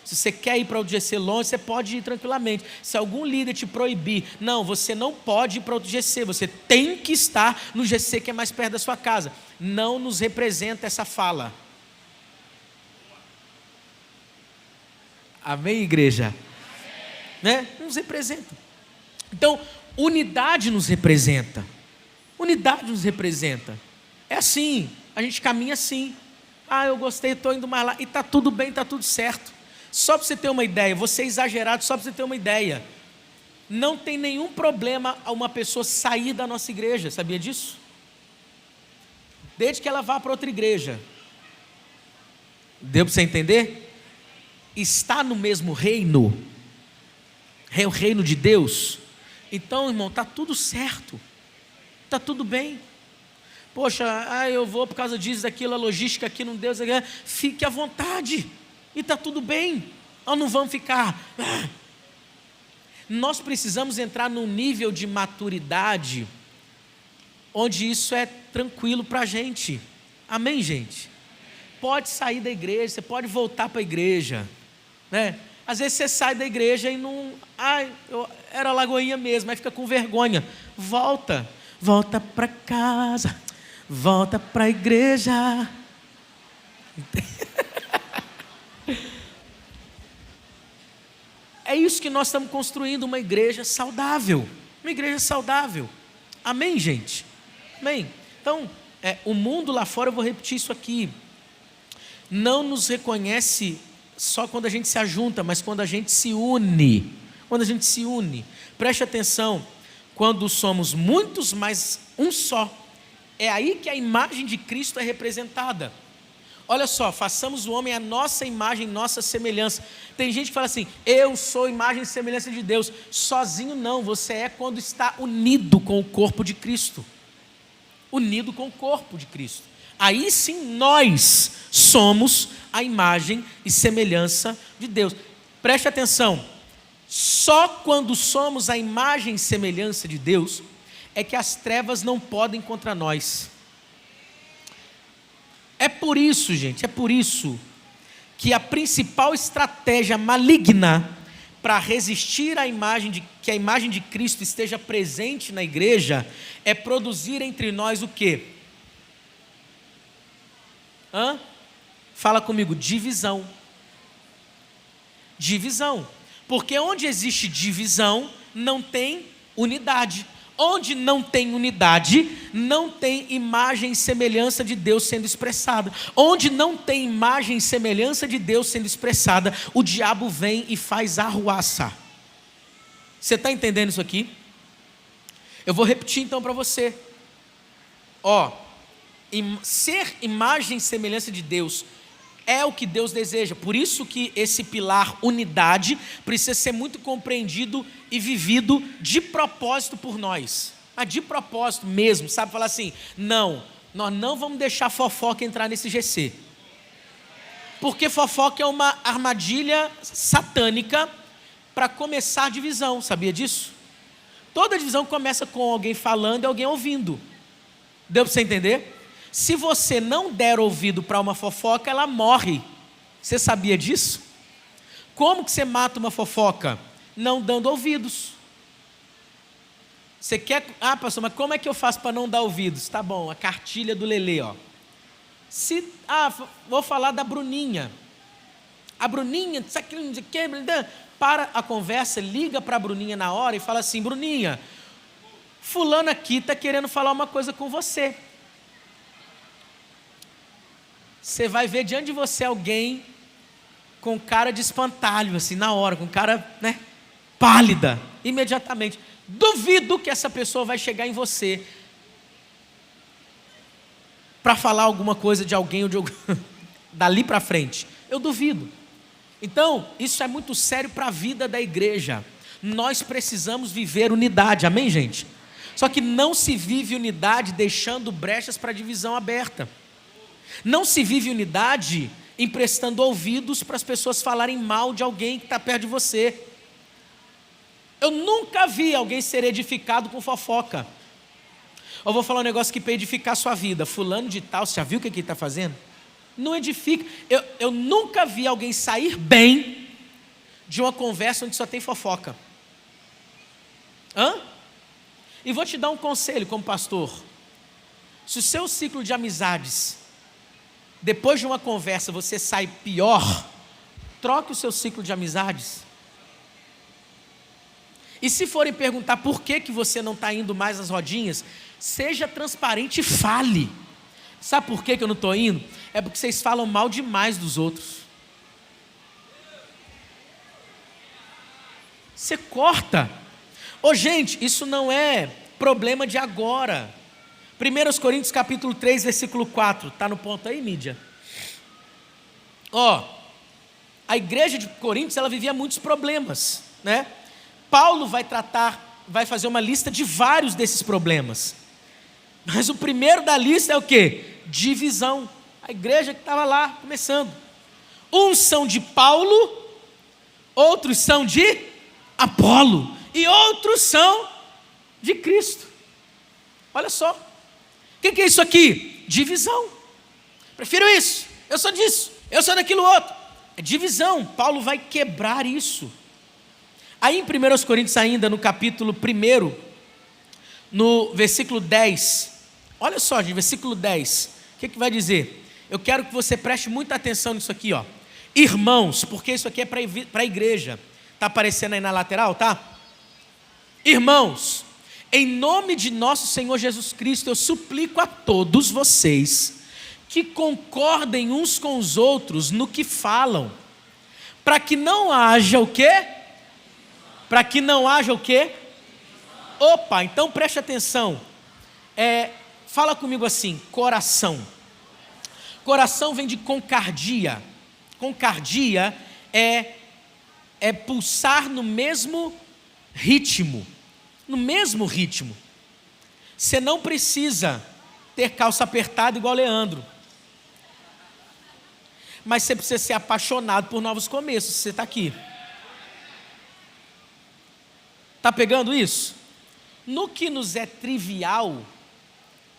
Speaker 1: Se você quer ir para o GC longe, você pode ir tranquilamente. Se algum líder te proibir, não, você não pode ir para outro GC, você tem que estar no GC que é mais perto da sua casa. Não nos representa essa fala. Amém, igreja? Né? Não nos representa. Então, unidade nos representa. Unidade nos representa. É assim, a gente caminha assim. Eu gostei, estou indo mais lá. E está tudo bem, está tudo certo. Só para você ter uma ideia, você é exagerado, só para você ter uma ideia. Não tem nenhum problema uma pessoa sair da nossa igreja, sabia disso? Desde que ela vá para outra igreja. Deu para você entender? Está no mesmo reino, é o reino de Deus. Então, irmão, está tudo certo, está tudo bem. Poxa, eu vou por causa disso, daquilo, a logística aqui não deu, fique à vontade. E está tudo bem, ou não vamos ficar. Nós precisamos entrar num nível de maturidade onde isso é tranquilo para a gente. Amém, gente? Pode sair da igreja, você pode voltar para a igreja, né? Às vezes você sai da igreja e não... eu era Lagoinha mesmo, aí fica com vergonha. Volta para casa, volta para a igreja. É isso que nós estamos construindo, uma igreja saudável. Uma igreja saudável. Amém, gente? Amém? Então, o mundo lá fora, eu vou repetir isso aqui, não nos reconhece só quando a gente se ajunta, mas quando a gente se une. Quando a gente se une. Preste atenção. quando somos muitos, mas um só. É aí que a imagem de Cristo é representada. Olha só, façamos o homem à nossa imagem, nossa semelhança. Tem gente que fala assim, eu sou imagem e semelhança de Deus. Sozinho não, você é quando está unido com o corpo de Cristo. Unido com o corpo de Cristo. Aí sim nós somos a imagem e semelhança de Deus. Preste atenção, só quando somos a imagem e semelhança de Deus, é que as trevas não podem contra nós. É por isso, gente, é por isso que a principal estratégia maligna para resistir à imagem que a imagem de Cristo esteja presente na igreja é produzir entre nós o quê? Fala comigo, divisão. Divisão. Porque onde existe divisão, não tem unidade. Onde não tem unidade, não tem imagem e semelhança de Deus sendo expressada. Onde não tem imagem e semelhança de Deus sendo expressada, o diabo vem e faz arruaça. Você está entendendo isso aqui? Eu vou repetir então para você. Ser imagem e semelhança de Deus é o que Deus deseja. Por isso que esse pilar unidade precisa ser muito compreendido e vivido de propósito por nós. De propósito mesmo, sabe? Falar assim, não, nós não vamos deixar fofoca entrar nesse GC. Porque fofoca é uma armadilha satânica para começar a divisão, sabia disso? Toda divisão começa com alguém falando e alguém ouvindo. Deu para você entender? Se você não der ouvido para uma fofoca, ela morre. Você sabia disso? Como que você mata uma fofoca? Não dando ouvidos. Você quer... pastor, mas como é que eu faço para não dar ouvidos? Tá bom, a cartilha do Lelê, ó. Vou falar da Bruninha. A Bruninha, para a conversa, liga para a Bruninha na hora e fala assim, Bruninha, fulano aqui está querendo falar uma coisa com você. Você vai ver diante de você alguém com cara de espantalho, assim, na hora, com cara, pálida, imediatamente. Duvido que essa pessoa vai chegar em você para falar alguma coisa de alguém ou de algum... dali para frente. Eu duvido. Então, isso é muito sério para a vida da igreja. Nós precisamos viver unidade, amém, gente? Só que não se vive unidade deixando brechas para divisão aberta. Não se vive unidade emprestando ouvidos para as pessoas falarem mal de alguém que está perto de você. Eu nunca vi alguém ser edificado com fofoca. Eu vou falar um negócio que para edificar a sua vida. Fulano de tal, você já viu o que ele está fazendo? Não edifica. Eu nunca vi alguém sair bem de uma conversa onde só tem fofoca. E vou te dar um conselho como pastor. Se o seu ciclo de amizades, depois de uma conversa, você sai pior, troque o seu ciclo de amizades. E se forem perguntar por que você não está indo mais nas rodinhas, seja transparente e fale. Sabe por que eu não estou indo? É porque vocês falam mal demais dos outros. Você corta. Gente, isso não é problema de agora. 1 Coríntios capítulo 3, versículo 4. Está no ponto aí, mídia? A igreja de Coríntios, ela vivia muitos problemas, né? Paulo vai fazer uma lista de vários desses problemas. Mas o primeiro da lista é o quê? Divisão. A igreja que estava lá, começando. Uns são de Paulo, outros são de Apolo, e outros são de Cristo. Olha só. O que é isso aqui? Divisão. Prefiro isso, eu sou disso, eu sou daquilo outro. É divisão. Paulo vai quebrar isso. Aí em 1 Coríntios ainda, no capítulo 1, no versículo 10, olha só, gente, versículo 10, o que vai dizer? Eu quero que você preste muita atenção nisso aqui, irmãos, porque isso aqui é para a igreja, está aparecendo aí na lateral, tá? Irmãos, em nome de nosso Senhor Jesus Cristo, eu suplico a todos vocês que concordem uns com os outros no que falam, para que não haja o quê? Para que não haja o quê? Opa, então preste atenção. Fala comigo assim, coração. Coração vem de concardia. Concardia é pulsar no mesmo ritmo. No mesmo ritmo. Você não precisa ter calça apertada igual Leandro. Mas você precisa ser apaixonado por novos começos, se você está aqui. Está pegando isso? No que nos é trivial,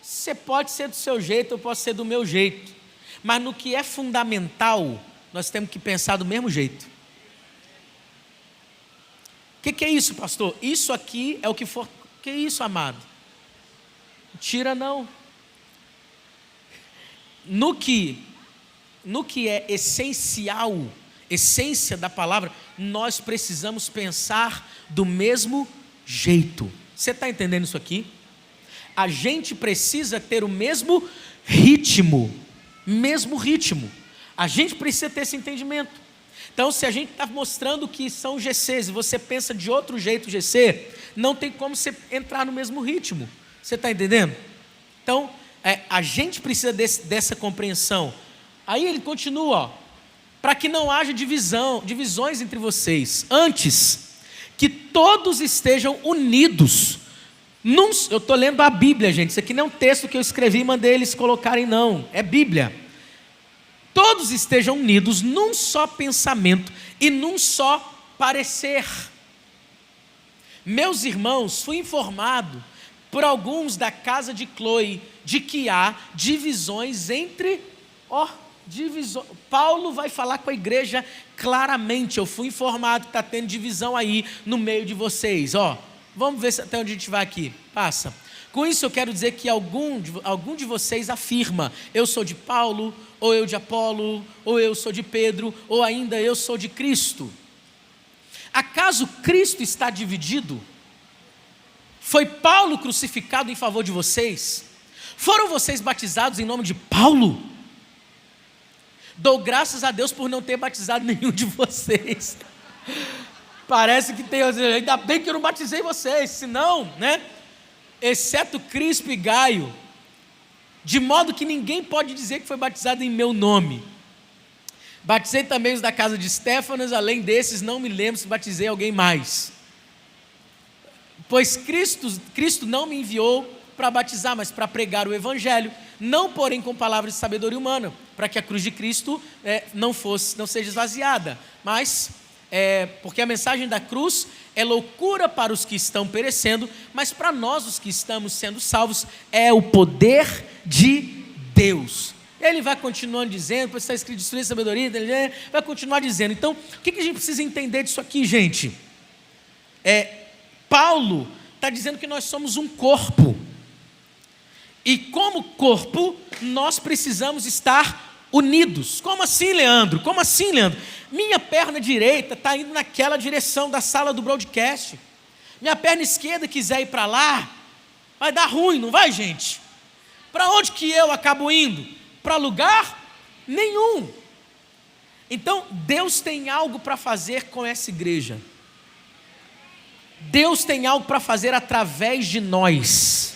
Speaker 1: você pode ser do seu jeito, eu posso ser do meu jeito. Mas no que é fundamental, nós temos que pensar do mesmo jeito. O que é isso, pastor? Isso aqui é o que for. O que é isso, amado? Tira não. No que é essencial, essência da palavra, nós precisamos pensar do mesmo jeito. Você está entendendo isso aqui? A gente precisa ter o mesmo ritmo. Mesmo ritmo. A gente precisa ter esse entendimento. Então, se a gente está mostrando que são GCs e você pensa de outro jeito GC, não tem como você entrar no mesmo ritmo. Você está entendendo? Então, a gente precisa dessa compreensão. Aí ele continua, para que não haja divisões entre vocês. Antes, que todos estejam unidos. Eu estou lendo a Bíblia, gente. Isso aqui não é um texto que eu escrevi e mandei eles colocarem, não. É Bíblia. Todos estejam unidos num só pensamento e num só parecer. Meus irmãos, fui informado por alguns da casa de Chloe de que há divisões entre... Paulo vai falar com a igreja claramente. Eu fui informado que está tendo divisão aí no meio de vocês. Vamos ver até onde a gente vai aqui. Passa. Com isso eu quero dizer que algum de vocês afirma: eu sou de Paulo, ou eu de Apolo, ou eu sou de Pedro, ou ainda eu sou de Cristo. Acaso Cristo está dividido? Foi Paulo crucificado em favor de vocês? Foram vocês batizados em nome de Paulo? Dou graças a Deus por não ter batizado nenhum de vocês. Parece que tem, ainda bem que eu não batizei vocês, senão, né? Exceto Crispo e Gaio, de modo que ninguém pode dizer que foi batizado em meu nome. Batizei também os da casa de Estéfanas, além desses não me lembro se batizei alguém mais. Pois Cristo não me enviou para batizar, mas para pregar o evangelho, não porém com palavras de sabedoria humana, para que a cruz de Cristo não seja esvaziada, mas porque a mensagem da cruz é loucura para os que estão perecendo, mas para nós, os que estamos sendo salvos, é o poder de Deus. Ele vai continuando dizendo, pois está escrito destruir a sabedoria, vai continuar dizendo. Então, o que a gente precisa entender disso aqui, gente? Paulo está dizendo que nós somos um corpo, e como corpo, nós precisamos estar unidos. Como assim, Leandro? Como assim, Leandro? Minha perna direita está indo naquela direção da sala do broadcast. Minha perna esquerda quiser ir para lá, vai dar ruim, não vai, gente? Para onde que eu acabo indo? Para lugar nenhum. Então, Deus tem algo para fazer com essa igreja. Deus tem algo para fazer através de nós.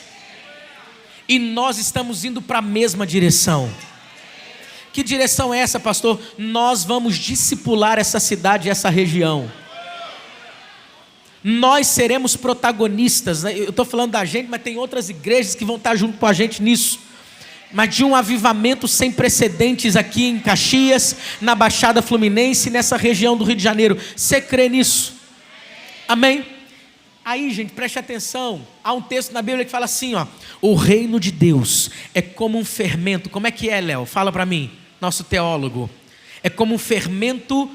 Speaker 1: E nós estamos indo para a mesma direção. Que direção é essa, pastor? Nós vamos discipular essa cidade e essa região. Nós seremos protagonistas, né? Eu estou falando da gente, mas tem outras igrejas que vão estar junto com a gente nisso. Mas de um avivamento sem precedentes aqui em Caxias, na Baixada Fluminense, nessa região do Rio de Janeiro. Você crê nisso? Amém? Aí, gente, preste atenção. Há um texto na Bíblia que fala assim, o reino de Deus é como um fermento. Como é que é, Léo? Fala para mim, nosso teólogo. É como um fermento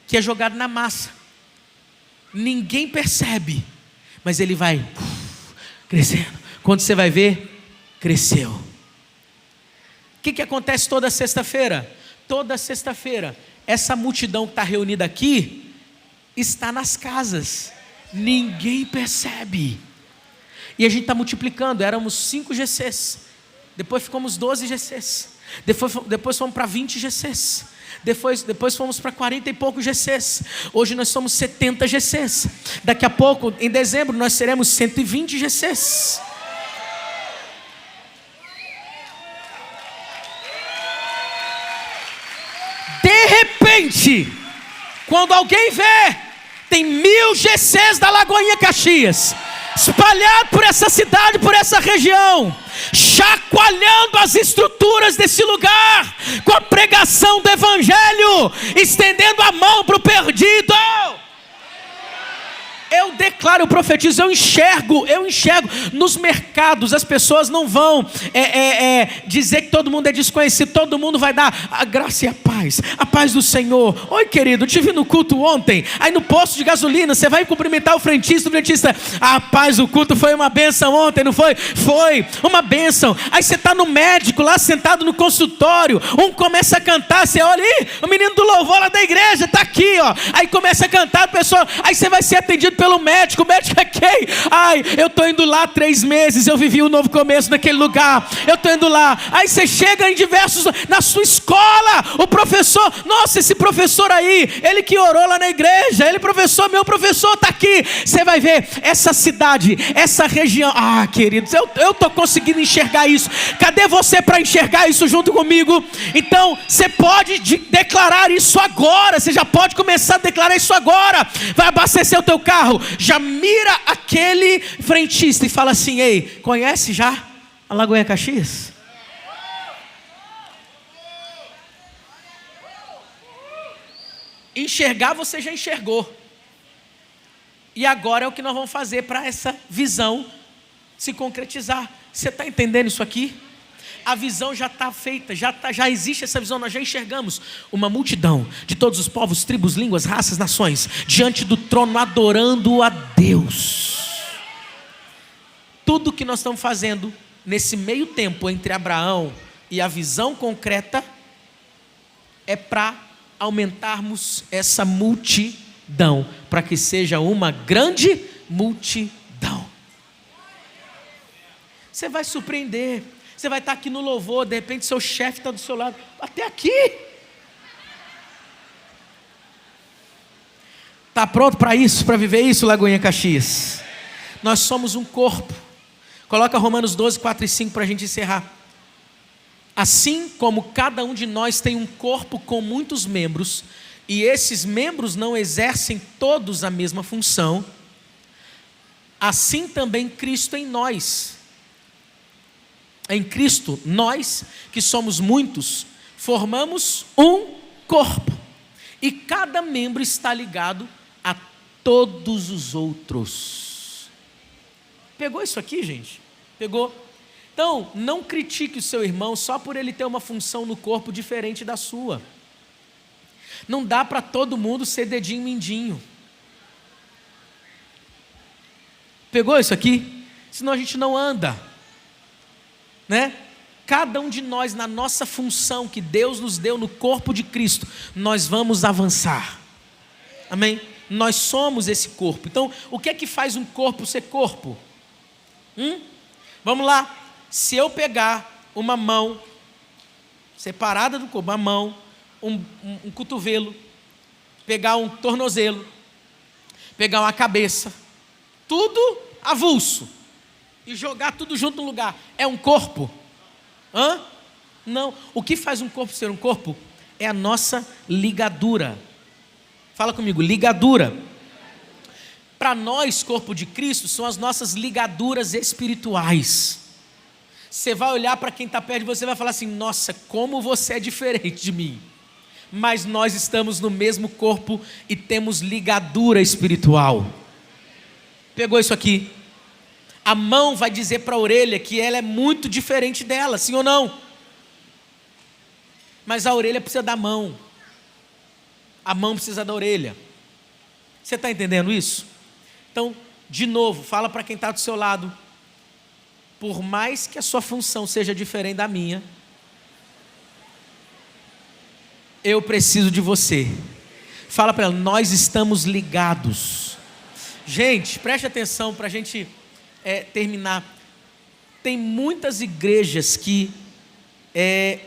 Speaker 1: que é jogado na massa. Ninguém percebe, mas ele vai crescendo. Quando você vai ver, cresceu. O que acontece toda sexta-feira? Toda sexta-feira, essa multidão que está reunida aqui, está nas casas. Ninguém percebe. E a gente está multiplicando. Éramos 5 GCs. Depois ficamos 12 GCs. Depois fomos para 20 GCs. Depois fomos para 40 e poucos GCs. Hoje nós somos 70 GCs. Daqui a pouco, em dezembro, nós seremos 120 GCs. De repente, quando alguém vê, tem 1000 GCs da Lagoinha Caxias, espalhado por essa cidade, por essa região, chacoalhando as estruturas desse lugar, com a pregação do Evangelho, estendendo a mão para o perdido. Eu declaro, eu profetizo, eu enxergo, nos mercados as pessoas não vão dizer que todo mundo é desconhecido, todo mundo vai dar a graça e a paz do Senhor. Oi querido, eu te vi no culto ontem, aí no posto de gasolina, você vai cumprimentar o frentista, a paz do culto foi uma bênção ontem, não foi? Foi uma bênção. Aí você está no médico lá sentado no consultório, um começa a cantar, você olha, o menino do louvor lá da igreja está aqui, ó. Aí começa a cantar, a pessoa, aí você vai ser atendido pelo médico, o médico é quem? Ai, eu estou indo lá 3 meses, eu vivi um novo começo naquele lugar, eu estou indo lá. Aí você chega em diversos, na sua escola, o professor, nossa, esse professor aí, ele que orou lá na igreja, meu professor está aqui. Você vai ver, essa cidade, essa região, queridos, eu estou conseguindo enxergar isso. Cadê você para enxergar isso junto comigo? Então, você pode declarar isso agora, você já pode começar a declarar isso agora. Vai abastecer o teu carro, já mira aquele frentista e fala assim: ei, conhece já a Lagoinha Caxias? Enxergar você já enxergou, e agora é o que nós vamos fazer para essa visão se concretizar. Você está entendendo isso aqui? A visão já está feita, já existe essa visão, nós já enxergamos uma multidão de todos os povos, tribos, línguas, raças, nações, diante do trono adorando a Deus. Tudo que nós estamos fazendo nesse meio tempo entre Abraão e a visão concreta é para aumentarmos essa multidão, para que seja uma grande multidão. Você vai surpreender. Você vai estar aqui no louvor, de repente seu chefe está do seu lado, até aqui. Está pronto para isso, para viver isso, Lagoinha Caxias? Nós somos um corpo. Coloca Romanos 12, 4 e 5 para a gente encerrar. Assim como cada um de nós tem um corpo com muitos membros, e esses membros não exercem todos a mesma função, assim também Cristo em nós. Em Cristo, nós, que somos muitos, formamos um corpo. E cada membro está ligado a todos os outros. Pegou isso aqui, gente? Pegou? Então, não critique o seu irmão só por ele ter uma função no corpo diferente da sua. Não dá para todo mundo ser dedinho mindinho. Pegou isso aqui? Senão a gente não anda. Né? Cada um de nós, na nossa função que Deus nos deu no corpo de Cristo, nós vamos avançar. Amém? Nós somos esse corpo. Então, o que é que faz um corpo ser corpo? Vamos lá. Se eu pegar uma mão separada do corpo, uma mão, um cotovelo, pegar um tornozelo, pegar uma cabeça, tudo avulso, e jogar tudo junto no lugar, é um corpo? Não. O que faz um corpo ser um corpo é a nossa ligadura. Fala comigo, ligadura. Para nós, corpo de Cristo, são as nossas ligaduras espirituais. Você vai olhar para quem está perto de você e vai falar assim: nossa, como você é diferente de mim. Mas nós estamos no mesmo corpo e temos ligadura espiritual. Pegou isso aqui? A mão vai dizer para a orelha que ela é muito diferente dela, sim ou não? Mas a orelha precisa da mão. A mão precisa da orelha. Você está entendendo isso? Então, de novo, fala para quem está do seu lado. Por mais que a sua função seja diferente da minha, eu preciso de você. Fala para ela, nós estamos ligados. Gente, preste atenção para a gente terminar. tem muitas igrejas que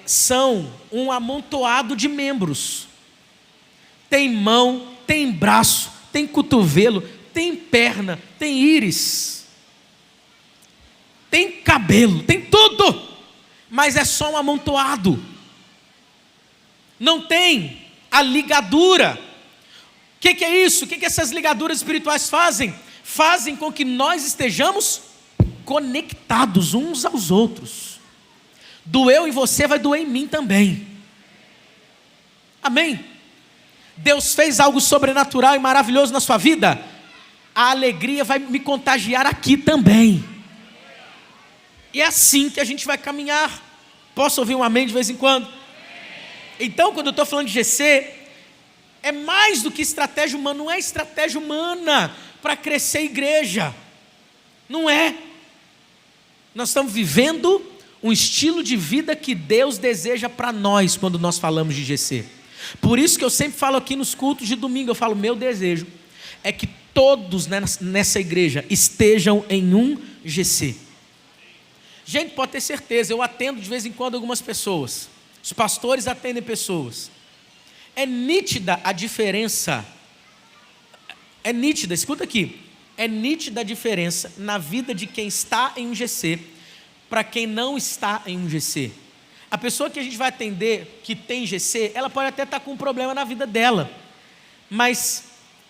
Speaker 1: são um amontoado de membros. Tem mão, tem braço, tem cotovelo, tem perna, tem íris, tem cabelo, tem tudo, mas é só um amontoado. Não tem a ligadura. O que é isso? O que essas ligaduras espirituais fazem? Fazem com que nós estejamos conectados uns aos outros. Doeu em você, vai doer em mim também. Amém? Deus fez algo sobrenatural e maravilhoso na sua vida, a alegria vai me contagiar aqui também. E é assim que a gente vai caminhar. Posso ouvir um amém de vez em quando? Então, quando eu estou falando de GC, é mais do que estratégia humana. Não é estratégia humana para crescer igreja. Não é. Nós estamos vivendo um estilo de vida que Deus deseja para nós quando nós falamos de GC. Por isso que eu sempre falo aqui nos cultos de domingo, eu falo, meu desejo é que todos nessa igreja estejam em um GC. Gente, pode ter certeza, eu atendo de vez em quando algumas pessoas, os pastores atendem pessoas, é nítida a diferença, escuta aqui, é nítida a diferença na vida de quem está em um GC para quem não está em um GC. A pessoa que a gente vai atender, que tem GC, ela pode até estar com um problema na vida dela, mas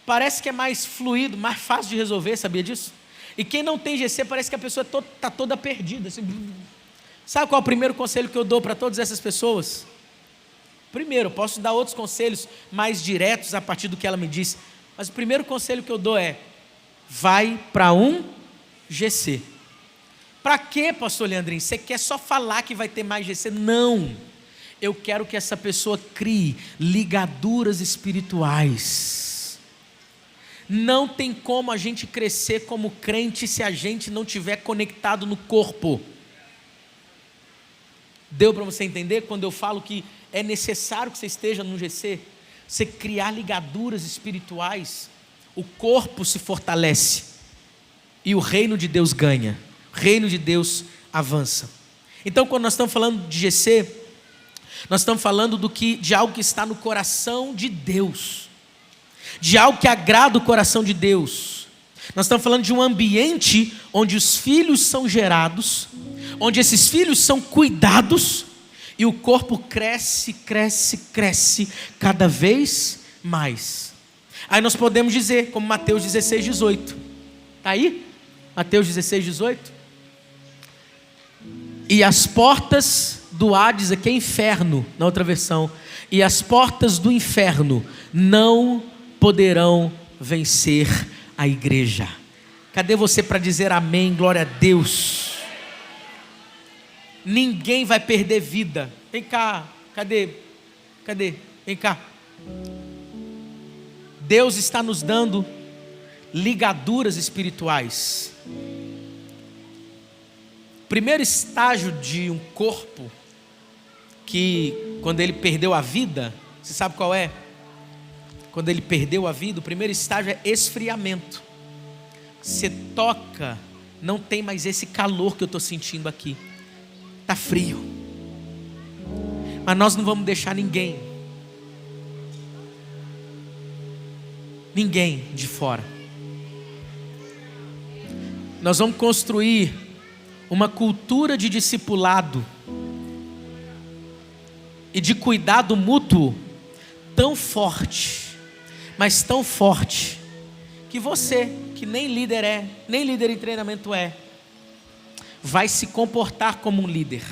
Speaker 1: parece que é mais fluido, mais fácil de resolver, sabia disso? E quem não tem GC, parece que a pessoa está toda perdida. Assim. Sabe qual é o primeiro conselho que eu dou para todas essas pessoas? Primeiro, eu posso dar outros conselhos mais diretos a partir do que ela me disse, mas o primeiro conselho que eu dou é, vai para um GC. Para quê, pastor Leandrinho? Você quer só falar que vai ter mais GC? Não, eu quero que essa pessoa crie ligaduras espirituais. Não tem como a gente crescer como crente se a gente não estiver conectado no corpo. Deu para você entender quando eu falo que é necessário que você esteja no GC? Você criar ligaduras espirituais, o corpo se fortalece e o reino de Deus ganha. O reino de Deus avança. Então, quando nós estamos falando de GC, nós estamos falando de algo que está no coração de Deus, de algo que agrada o coração de Deus. Nós estamos falando de um ambiente onde os filhos são gerados, onde esses filhos são cuidados e o corpo cresce cada vez mais. Aí nós podemos dizer, como Mateus 16, 18. Está aí? Mateus 16, 18. E as portas do Hades, aqui é inferno, na outra versão, e as portas do inferno não poderão vencer a igreja. Cadê você para dizer amém, glória a Deus? Ninguém vai perder vida. Vem cá, cadê? Vem cá. Deus está nos dando ligaduras espirituais. Primeiro estágio de um corpo que, quando ele perdeu a vida, você sabe qual é? Quando ele perdeu a vida, o primeiro estágio é esfriamento. Você toca, não tem mais esse calor que eu estou sentindo aqui. Está frio. Mas nós não vamos deixar ninguém de fora. Nós vamos construir uma cultura de discipulado e de cuidado mútuo tão forte, mas tão forte, que você, que nem líder em treinamento vai se comportar como um líder,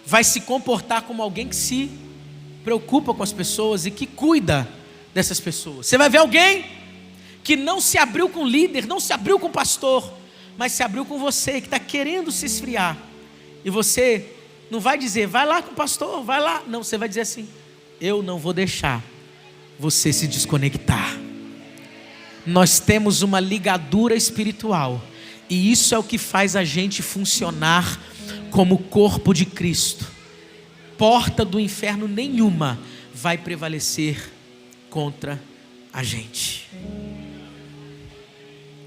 Speaker 1: vai se comportar como alguém que se preocupa com as pessoas e que cuida dessas pessoas. Você vai ver alguém que não se abriu com o líder, não se abriu com o pastor, mas se abriu com você, que está querendo se esfriar, e você não vai dizer, vai lá com o pastor, vai lá, não, você vai dizer assim, eu não vou deixar você se desconectar. Nós temos uma ligadura espiritual, e isso é o que faz a gente funcionar como corpo de Cristo. Porta do inferno nenhuma vai prevalecer contra a gente.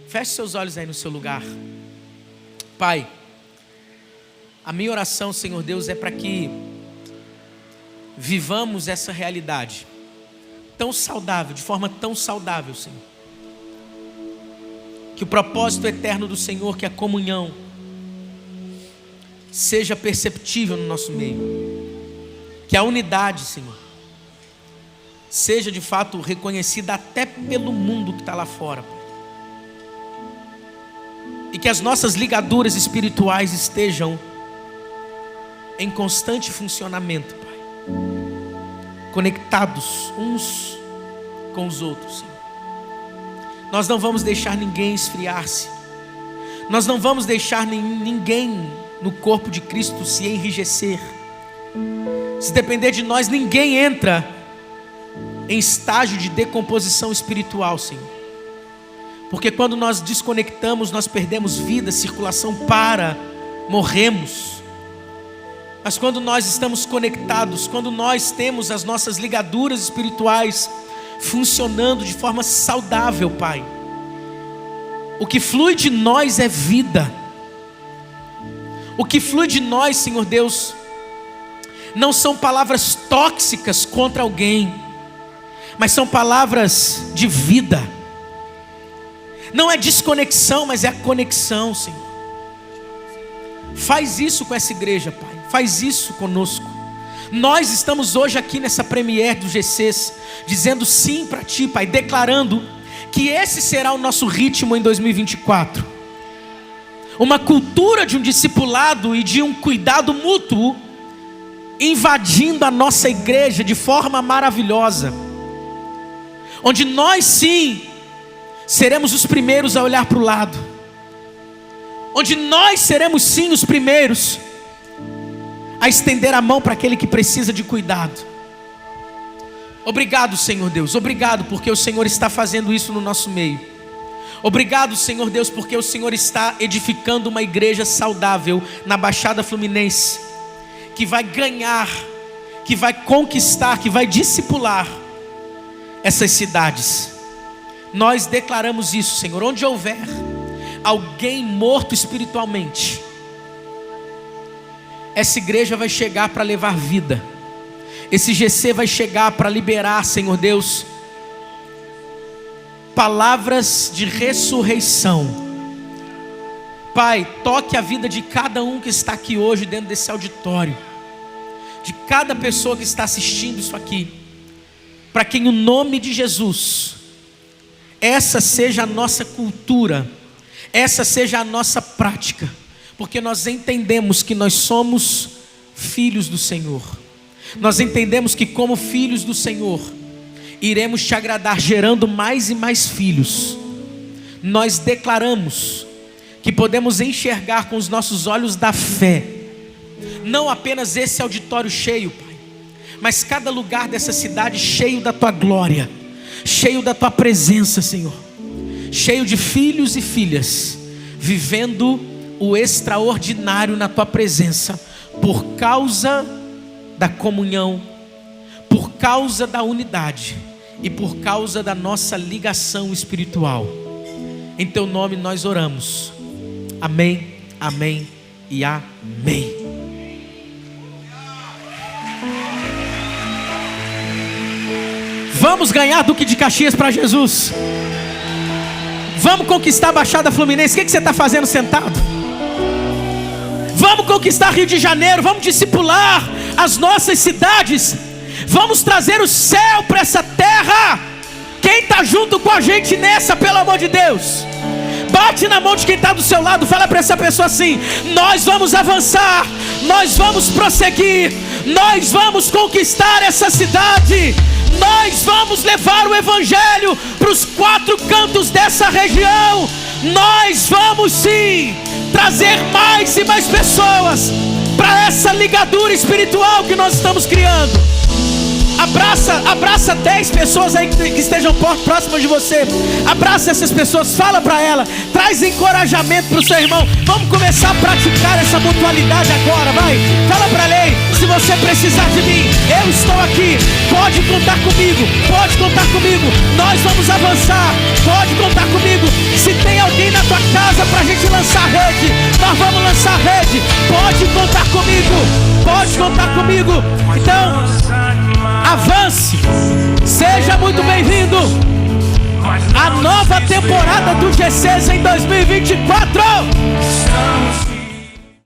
Speaker 1: Feche seus olhos aí no seu lugar. Pai, a minha oração, Senhor Deus, é para que vivamos essa realidade tão saudável, de forma tão saudável, Senhor. Que o propósito eterno do Senhor, que é a comunhão, seja perceptível no nosso meio. Que a unidade, Senhor, seja de fato reconhecida até pelo mundo que está lá fora, Pai. E que as nossas ligaduras espirituais estejam em constante funcionamento, Pai. Conectados uns com os outros, Senhor. Nós não vamos deixar ninguém esfriar-se. Nós não vamos deixar ninguém no corpo de Cristo se enrijecer. Se depender de nós, ninguém entra em estágio de decomposição espiritual, Senhor. Porque quando nós desconectamos, nós perdemos vida, circulação para, morremos. Mas quando nós estamos conectados, quando nós temos as nossas ligaduras espirituais funcionando de forma saudável, Pai, o que flui de nós é vida. O que flui de nós, Senhor Deus, não são palavras tóxicas contra alguém, mas são palavras de vida. Não é desconexão, mas é a conexão, Senhor. Faz isso com essa igreja, Pai. Faz isso conosco. Nós estamos hoje aqui nessa premiere do GCs, dizendo sim para Ti, Pai, declarando que esse será o nosso ritmo em 2024. Uma cultura de um discipulado e de um cuidado mútuo invadindo a nossa igreja de forma maravilhosa, onde nós sim seremos os primeiros a olhar para o lado, onde nós seremos sim os primeiros a estender a mão para aquele que precisa de cuidado. Obrigado, Senhor Deus, obrigado porque o Senhor está fazendo isso no nosso meio. Obrigado, Senhor Deus, porque o Senhor está edificando uma igreja saudável na Baixada Fluminense, que vai ganhar, que vai conquistar, que vai discipular essas cidades. Nós declaramos isso, Senhor. Onde houver alguém morto espiritualmente, essa igreja vai chegar para levar vida. Esse GC vai chegar para liberar, Senhor Deus, palavras de ressurreição. Pai, toque a vida de cada um que está aqui hoje dentro desse auditório, de cada pessoa que está assistindo isso aqui, para que em nome de Jesus, essa seja a nossa cultura, essa seja a nossa prática, porque nós entendemos que nós somos filhos do Senhor. Nós entendemos que como filhos do Senhor, iremos te agradar gerando mais e mais filhos. Nós declaramos que podemos enxergar com os nossos olhos da fé, não apenas esse auditório cheio, Pai, mas cada lugar dessa cidade cheio da Tua glória, cheio da Tua presença, Senhor, cheio de filhos e filhas, vivendo o extraordinário na Tua presença, por causa da comunhão, por causa da unidade e por causa da nossa ligação espiritual. Em Teu nome nós oramos. Amém, amém e amém. Vamos ganhar Duque de Caxias para Jesus. Vamos conquistar a Baixada Fluminense. O que você está fazendo sentado? Vamos conquistar Rio de Janeiro. Vamos discipular as nossas cidades. Vamos trazer o céu para essa terra. Quem está junto com a gente nessa, pelo amor de Deus? Bate na mão de quem está do seu lado. Fala para essa pessoa assim: nós vamos avançar, nós vamos prosseguir, nós vamos conquistar essa cidade, nós vamos levar o evangelho para os 4 cantos dessa região. Nós vamos sim trazer mais e mais pessoas para essa ligadura espiritual que nós estamos criando. Abraça 10 pessoas aí que estejam próximas de você. Abraça essas pessoas, fala para ela, traz encorajamento para o seu irmão. Vamos começar a praticar essa mutualidade agora, vai. Fala para ele: Se você precisar de mim, eu estou aqui. Pode contar comigo, pode contar comigo. Nós vamos avançar, pode contar comigo. Se tem alguém na tua casa pra gente lançar rede, nós vamos lançar rede. Pode contar comigo, pode contar comigo. Então, avance, seja muito bem-vindo. A nova temporada do G6 em 2024.